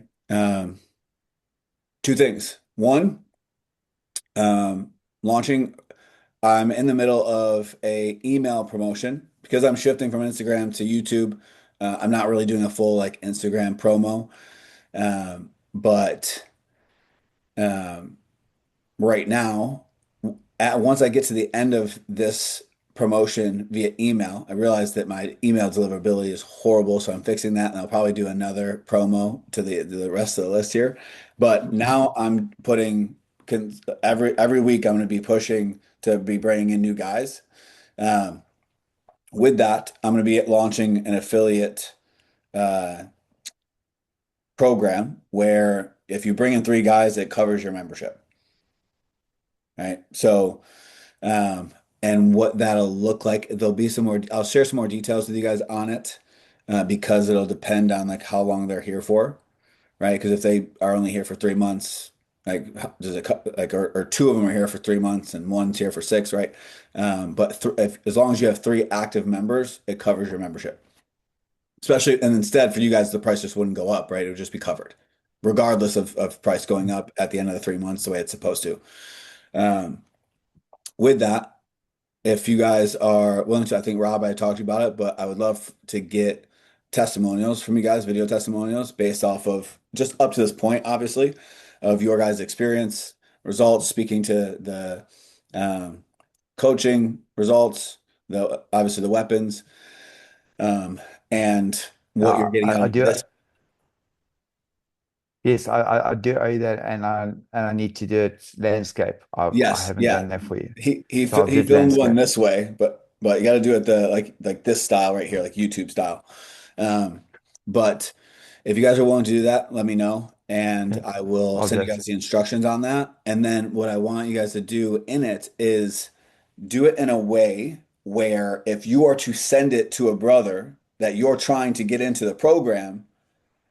[SPEAKER 1] Two things. One, launching. I'm in the middle of a email promotion because I'm shifting from Instagram to YouTube. I'm not really doing a full like Instagram promo, but um, right now, once I get to the end of this promotion via email, I realized that my email deliverability is horrible, so I'm fixing that, and I'll probably do another promo to the rest of the list here. But now I'm putting every week I'm going to be pushing to be bringing in new guys. Um, with that, I'm going to be launching an affiliate uh, program where if you bring in three guys, it covers your membership, right? So. Um, and what that'll look like. There'll be some more, I'll share some more details with you guys on it, because it'll depend on like how long they're here for, right? Because if they are only here for 3 months, like does it like or two of them are here for 3 months and one's here for six, right? But th if as long as you have three active members, it covers your membership. Especially, and instead for you guys, the price just wouldn't go up, right? It would just be covered, regardless of price going up at the end of the 3 months the way it's supposed to. Um, with that. If you guys are willing to, I think Rob, I talked to you about it, but I would love to get testimonials from you guys, video testimonials based off of just up to this point, obviously, of your guys' experience, results, speaking to the um, coaching results, the obviously the weapons, um, and what you're getting out
[SPEAKER 3] I
[SPEAKER 1] of
[SPEAKER 3] do.
[SPEAKER 1] this.
[SPEAKER 3] Yes, I do owe you that, and I need to do it landscape. I
[SPEAKER 1] Yes,
[SPEAKER 3] haven't
[SPEAKER 1] yeah.
[SPEAKER 3] done that for you, so I'll
[SPEAKER 1] He
[SPEAKER 3] do it
[SPEAKER 1] filmed one
[SPEAKER 3] landscape.
[SPEAKER 1] this way, but you got to do it the like this style right here, like YouTube style. Um, but if you guys are willing to do that, let me know, and
[SPEAKER 3] Okay,
[SPEAKER 1] I will
[SPEAKER 3] I'll
[SPEAKER 1] send
[SPEAKER 3] do
[SPEAKER 1] you
[SPEAKER 3] it.
[SPEAKER 1] guys the instructions on that. And then what I want you guys to do in it is do it in a way where if you are to send it to a brother that you're trying to get into the program,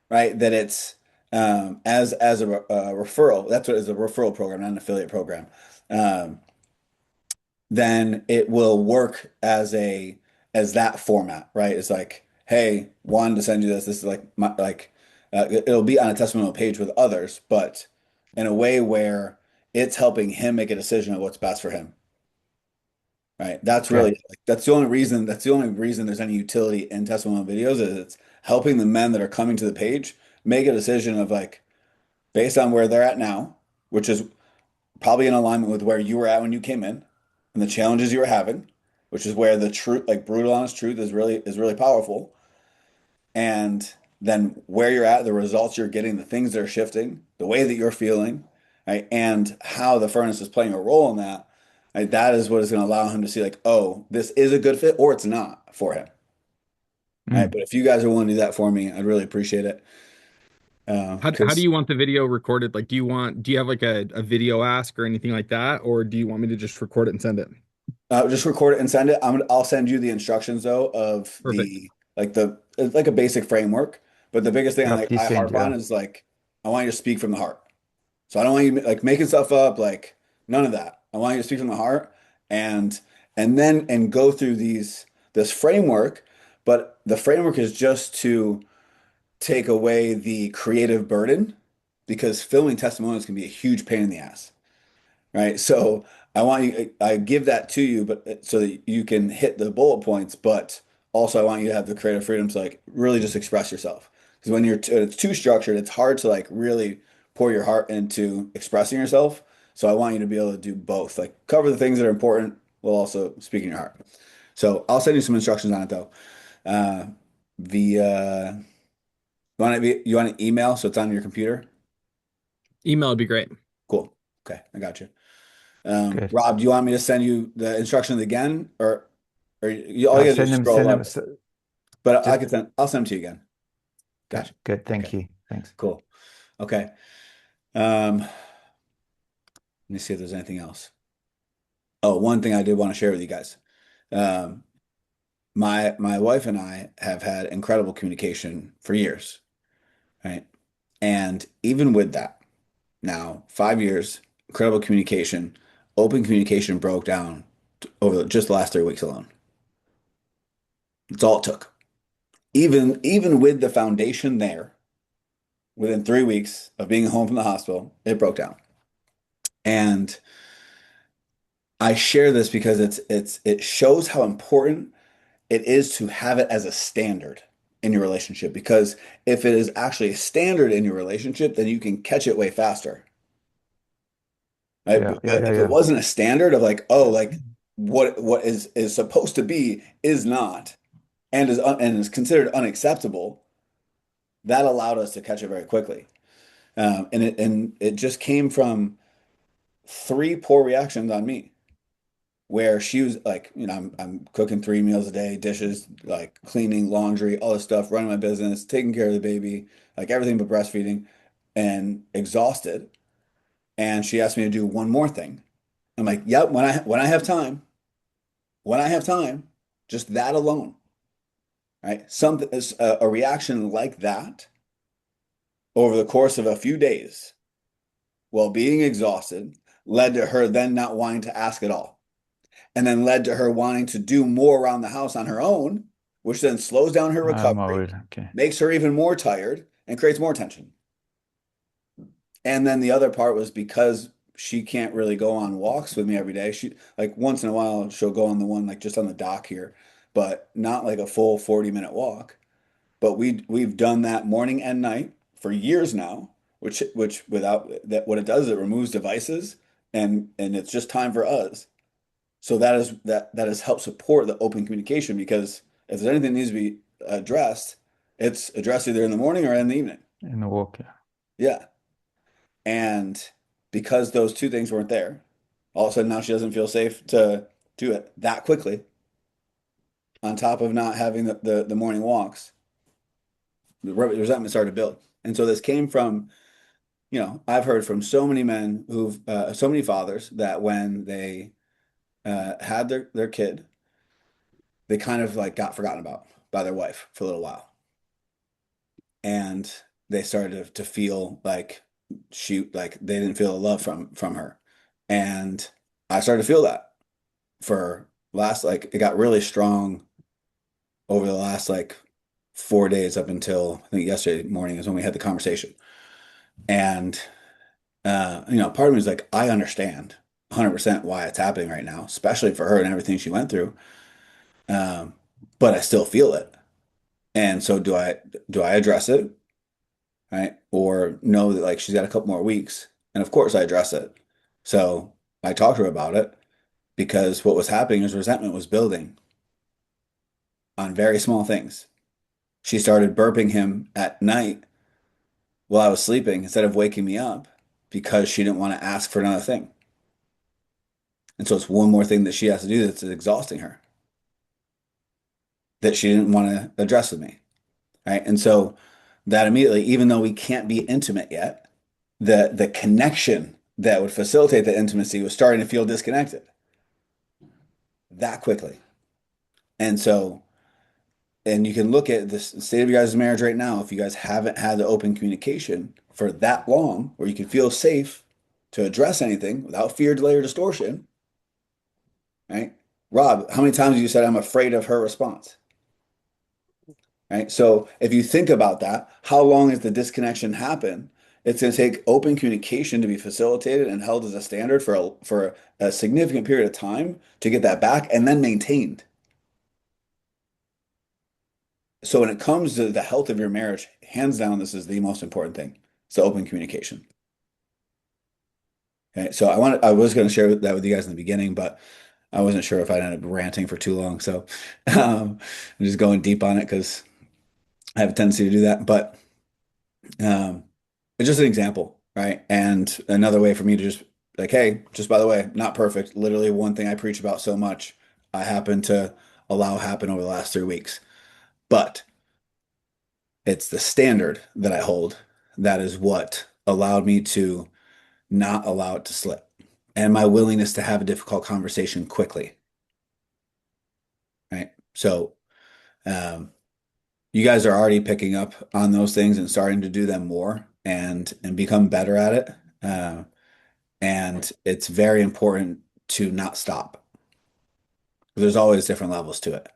[SPEAKER 1] right, that it's as a referral. That's what is a referral program, not an affiliate program. Um, then it will work as that format, right? It's like, hey, wanted to send you this. This is like it'll be on a testimonial page with others, but in a way where it's helping him make a decision of what's best for him, right? That's
[SPEAKER 3] Okay,
[SPEAKER 1] really like that's the only reason. That's the only reason there's any utility in testimonial videos is it's helping the men that are coming to the page make a decision of like based on where they're at now, which is probably in alignment with where you were at when you came in and the challenges you were having, which is where the truth, like brutal honest truth is really powerful. And then where you're at, the results you're getting, the things that are shifting, the way that you're feeling, right? And how the furnace is playing a role in that, right? That is what is going to allow him to see like, oh, this is a good fit or it's not for him. Right.
[SPEAKER 3] mm.
[SPEAKER 1] But if you guys are willing to do that for me, I'd really appreciate it.
[SPEAKER 2] How do
[SPEAKER 1] Because
[SPEAKER 2] you want the video recorded? Like, do you have like a video ask or anything like that, or do you want me to just record it and send it?
[SPEAKER 1] Just record it and send it. I'll send you the instructions though of
[SPEAKER 2] Perfect.
[SPEAKER 1] the like a basic framework, But the biggest thing
[SPEAKER 3] Yep, you
[SPEAKER 1] I
[SPEAKER 3] send,
[SPEAKER 1] harp on
[SPEAKER 3] yeah.
[SPEAKER 1] is like, I want you to speak from the heart. So I don't want you like making stuff up, like none of that. I want you to speak from the heart and and go through this framework, but the framework is just to take away the creative burden because filming testimonials can be a huge pain in the ass, right? So I give that to you, but so that you can hit the bullet points, but also I want you to have the creative freedom to like really just express yourself. Because when it's too structured, it's hard to like really pour your heart into expressing yourself. So I want you to be able to do both, like cover the things that are important while also speaking your heart. So I'll send you some instructions on it though. Uh, via you want an email so it's on your computer?
[SPEAKER 2] Email would be great.
[SPEAKER 1] Cool. Okay, I got you.
[SPEAKER 3] Good.
[SPEAKER 1] Rob, do you want me to send you the instructions again, or all
[SPEAKER 3] Yeah,
[SPEAKER 1] you gotta do is scroll
[SPEAKER 3] send them.
[SPEAKER 1] up? But
[SPEAKER 3] Just,
[SPEAKER 1] I'll send them to you again.
[SPEAKER 3] okay,
[SPEAKER 1] Gotcha.
[SPEAKER 3] good. Thank
[SPEAKER 1] Okay,
[SPEAKER 3] you. Thanks.
[SPEAKER 1] cool. Okay. Let me see if there's anything else. Oh, one thing I did want to share with you guys. Um, my wife and I have had incredible communication for years, right? And even with that, now 5 years, incredible communication, open communication broke down over just the last 3 weeks alone. That's all it took. Even with the foundation there, within 3 weeks of being home from the hospital, it broke down. And I share this because it shows how important it is to have it as a standard in your relationship. Because if it is actually a standard in your relationship, then you can catch it way faster. Right?
[SPEAKER 3] Yeah, yeah,
[SPEAKER 1] But
[SPEAKER 3] yeah,
[SPEAKER 1] if it
[SPEAKER 3] yeah.
[SPEAKER 1] wasn't a standard of like, oh, like what is supposed to be is not and is considered unacceptable, that allowed us to catch it very quickly. And it just came from three poor reactions on me, where she was like, I'm cooking 3 meals a day, dishes, like cleaning, laundry, all this stuff, running my business, taking care of the baby, like everything but breastfeeding, and exhausted. And she asked me to do one more thing. I'm like, yep, when I have time, when I have time, just that alone, right? Something a reaction like that over the course of a few days while being exhausted led to her then not wanting to ask at all. And then led to her wanting to do more around the house on her own, which then slows down her
[SPEAKER 3] Oh my
[SPEAKER 1] recovery,
[SPEAKER 3] word. Okay.
[SPEAKER 1] makes her even more tired, and creates more tension. And then the other part was because she can't really go on walks with me every day. She like once in a while she'll go on the one like just on the dock here, but not like a full 40-minute walk. But we've done that morning and night for years now, which without that what it does is it removes devices and it's just time for us. So that has helped support the open communication because if there's anything that needs to be addressed, it's addressed either in the morning or in the evening.
[SPEAKER 3] In the walk, yeah.
[SPEAKER 1] Yeah. And because those two things weren't there, all of a sudden now she doesn't feel safe to do it that quickly, on top of not having the morning walks, the resentment started to build. And so this came from, I've heard from so many men so many fathers that when they had their kid, they kind of like got forgotten about by their wife for a little while. And they started to feel like like they didn't feel the love from her. And I started to feel that for like it got really strong over the last like 4 days up until I think yesterday morning is when we had the conversation. And part of me is like, I understand 100% why it's happening right now, especially for her and everything she went through. Um, but I still feel it. And so do I address it? Right? Or know that like she's got a couple more weeks. And of course I address it. So I talked to her about it because what was happening is resentment was building on very small things. She started burping him at night while I was sleeping instead of waking me up because she didn't want to ask for another thing. And so it's one more thing that she has to do that's exhausting her that she didn't want to address with me. Right. And so that immediately, even though we can't be intimate yet, the connection that would facilitate the intimacy was starting to feel disconnected that quickly. And so and you can look at the state of your guys' marriage right now. If you guys haven't had the open communication for that long, where you can feel safe to address anything without fear, delay, or distortion, right? Rob, how many times have you said, I'm afraid of her response? Right? So if you think about that, how long has the disconnection happen? It's going to take open communication to be facilitated and held as a standard for a significant period of time to get that back and then maintained. So when it comes to the health of your marriage, hands down, this is the most important thing. It's the open communication. Okay. So I was going to share that with you guys in the beginning, but I wasn't sure if I'd end up ranting for too long. So I'm just going deep on it because I have a tendency to do that. But um, it's just an example, right? And another way for me to just like, hey, just by the way, not perfect. Literally one thing I preach about so much, I happen to allow happen over the last 3 weeks. But it's the standard that I hold that is what allowed me to not allow it to slip, and my willingness to have a difficult conversation quickly, right? So, you guys are already picking up on those things and starting to do them more and become better at it. And it's very important to not stop. There's always different levels to it,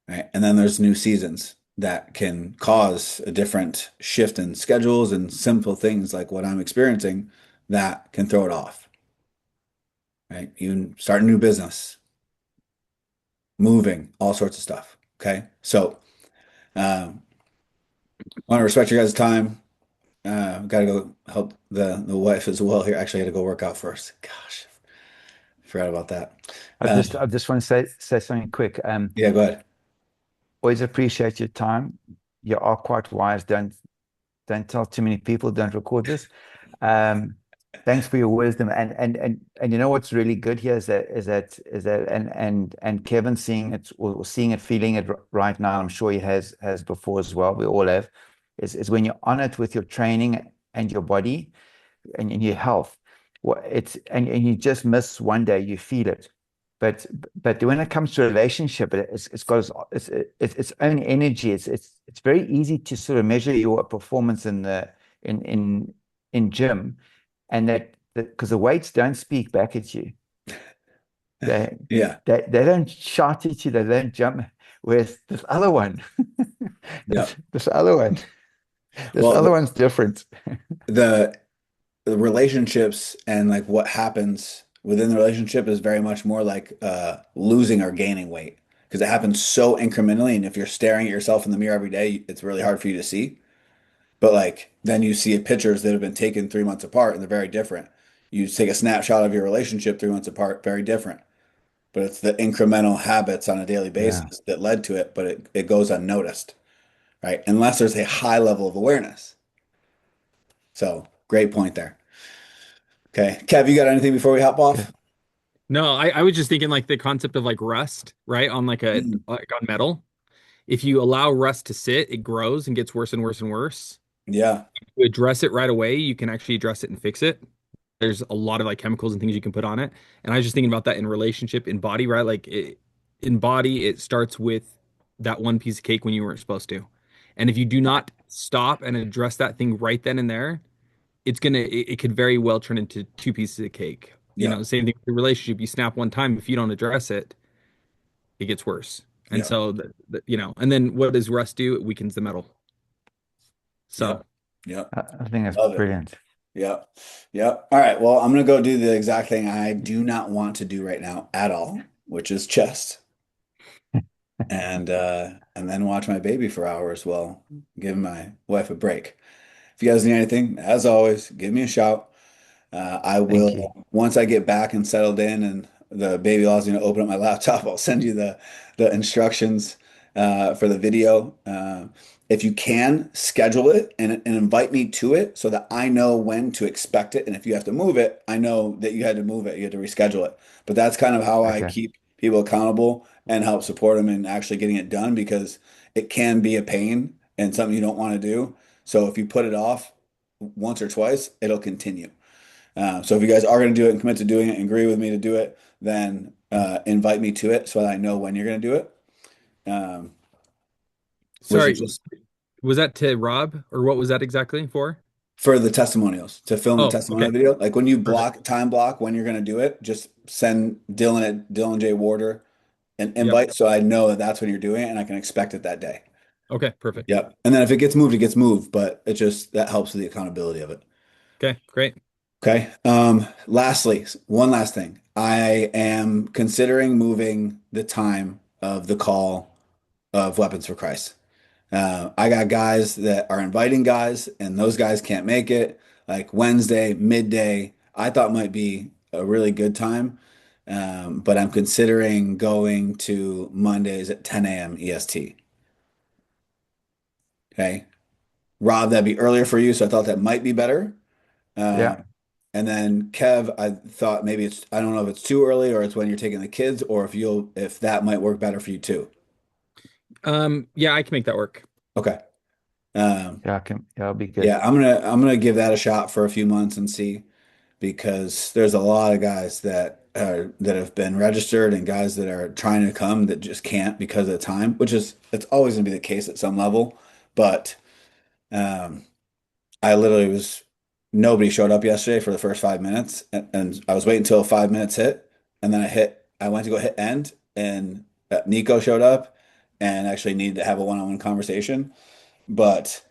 [SPEAKER 1] right? And then there's new seasons that can cause a different shift in schedules and simple things like what I'm experiencing that can throw it off, right? You start a new business, moving, all sorts of stuff. Okay. So, want to respect your guys' time. Got to go help the wife as well here. Actually, I had to go work out first. Gosh, forgot about that.
[SPEAKER 3] I just want to say something quick.
[SPEAKER 1] Yeah, go ahead.
[SPEAKER 3] Always appreciate your time. You are quite wise. Don't tell too many people. Don't record this. Um, thanks for your wisdom. And you know what's really good here is that and Kevin seeing it or seeing it, feeling it right now. I'm sure he has before as well. We all have. Is when you're on it with your training and your body and your health. Well, and you just miss one day, you feel it. But but when it comes to a relationship, it's got its own energy. It's very easy to sort of measure your performance in in in gym, and that because the weights don't speak back at you. They
[SPEAKER 1] Yeah.
[SPEAKER 3] they don't shout at you. They don't jump. Whereas this other one,
[SPEAKER 1] Yep.
[SPEAKER 3] this other one, this
[SPEAKER 1] Well,
[SPEAKER 3] other one's different.
[SPEAKER 1] the the relationships and like what happens within the relationship is very much more like losing or gaining weight because it happens so incrementally. And if you're staring at yourself in the mirror every day, it's really hard for you to see. But like then you see pictures that have been taken 3 months apart and they're very different. You take a snapshot of your relationship 3 months apart, very different. But it's the incremental habits on a daily
[SPEAKER 3] Yeah.
[SPEAKER 1] basis that led to it, but it goes unnoticed, right? Unless there's a high level of awareness. So great point there. Okay. Kev, you got anything before we hop
[SPEAKER 3] Okay.
[SPEAKER 1] off?
[SPEAKER 2] No, I was just thinking like the concept of like rust, right? On
[SPEAKER 1] Mm,
[SPEAKER 2] like on metal. If you allow rust to sit, it grows and gets worse and worse and worse.
[SPEAKER 1] yeah.
[SPEAKER 2] To address it right away, you can actually address it and fix it. There's a lot of like chemicals and things you can put on it. And I was just thinking about that in relationship, in body, right? In body, it starts with that one piece of cake when you weren't supposed to. And if you do not stop and address that thing right then and there, it could very well turn into two pieces of cake. You
[SPEAKER 1] Yeah.
[SPEAKER 2] know, same thing with the relationship. You snap one time, if you don't address it, it gets worse. And
[SPEAKER 1] Yeah.
[SPEAKER 2] so and then what does rust do? It weakens the metal.
[SPEAKER 1] Yep.
[SPEAKER 2] So
[SPEAKER 1] Yep.
[SPEAKER 3] I think that's
[SPEAKER 1] Love it.
[SPEAKER 3] brilliant.
[SPEAKER 1] Yep. Yep. All right. Well, I'm gonna go do the exact thing I do not want to do right now at all, which is chest. And then watch my baby for hours while giving my wife a break. If you guys need anything, as always, give me a shout. I
[SPEAKER 3] Thank you.
[SPEAKER 1] will once I get back and settled in and the baby allows me to open up my laptop, I'll send you the instructions for the video. If you can schedule it and invite me to it so that I know when to expect it. And if you have to move it, I know that you had to move it, you had to reschedule it. But that's kind of how I
[SPEAKER 3] Okay.
[SPEAKER 1] keep people accountable and help support them in actually getting it done because it can be a pain and something you don't want to do. So if you put it off once or twice, it'll continue. So if you guys are going to do it and commit to doing it and agree with me to do it, then invite me to it so that I know when you're going to do it. Um, which is
[SPEAKER 2] Sorry,
[SPEAKER 1] just
[SPEAKER 2] was that to Rob or what was that exactly for?
[SPEAKER 1] for the testimonials, to film the
[SPEAKER 2] Oh,
[SPEAKER 1] testimonial
[SPEAKER 2] okay.
[SPEAKER 1] video. Like when you
[SPEAKER 2] Perfect.
[SPEAKER 1] time block when you're going to do it, just send Dylan at Dylan J. Warder an
[SPEAKER 2] Yep.
[SPEAKER 1] invite so I know that that's when you're doing it and I can expect it that day.
[SPEAKER 2] Okay, perfect.
[SPEAKER 1] Yep. And then if it gets moved, it gets moved, but it just that helps with the accountability of it.
[SPEAKER 2] Okay, great.
[SPEAKER 1] Okay. Lastly, one last thing. I am considering moving the time of the call of Weapons for Christ. I got guys that are inviting guys, and those guys can't make it. Like Wednesday, midday, I thought might be a really good time. But I'm considering going to Mondays at 10 a.m. EST. Okay. Rob, that'd be earlier for you, so I thought that might be better. Uh,
[SPEAKER 3] Yeah.
[SPEAKER 1] and then Kev, I thought maybe I don't know if it's too early or it's when you're taking the kids, or if that might work better for you too.
[SPEAKER 2] Yeah, I can make that work.
[SPEAKER 1] Okay. Um,
[SPEAKER 3] Yeah, I can. Yeah, it'll be good.
[SPEAKER 1] yeah, I'm gonna give that a shot for a few months and see because there's a lot of guys that have been registered and guys that are trying to come that just can't because of the time, which is it's always gonna be the case at some level. But um, I literally was nobody showed up yesterday for the first 5 minutes, and I was waiting until 5 minutes hit, and then I went to go hit end, and Nico showed up, and actually needed to have a one-on-one conversation. But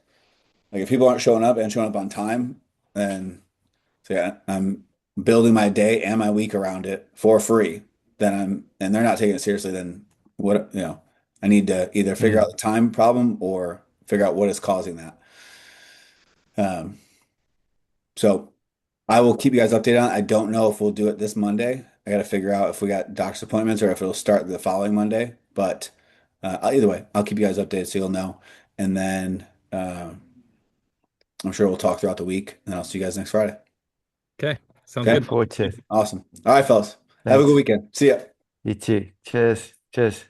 [SPEAKER 1] like if people aren't showing up and showing up on time, then so yeah, I'm building my day and my week around it for free. Then and they're not taking it seriously. Then what, I need to either figure out
[SPEAKER 3] Mm.
[SPEAKER 1] the time problem or figure out what is causing that. Um, so I will keep you guys updated on it. I don't know if we'll do it this Monday. I got to figure out if we got doctor's appointments or if it'll start the following Monday. But either way, I'll keep you guys updated so you'll know. And then I'm sure we'll talk throughout the week, and I'll see you guys next Friday.
[SPEAKER 2] Okay, sounds
[SPEAKER 3] Looking
[SPEAKER 1] Okay,
[SPEAKER 2] good.
[SPEAKER 3] forward to it.
[SPEAKER 1] awesome. All right, fellas. Have a good
[SPEAKER 3] Thanks.
[SPEAKER 1] weekend. See ya.
[SPEAKER 3] You too. Cheers. Cheers.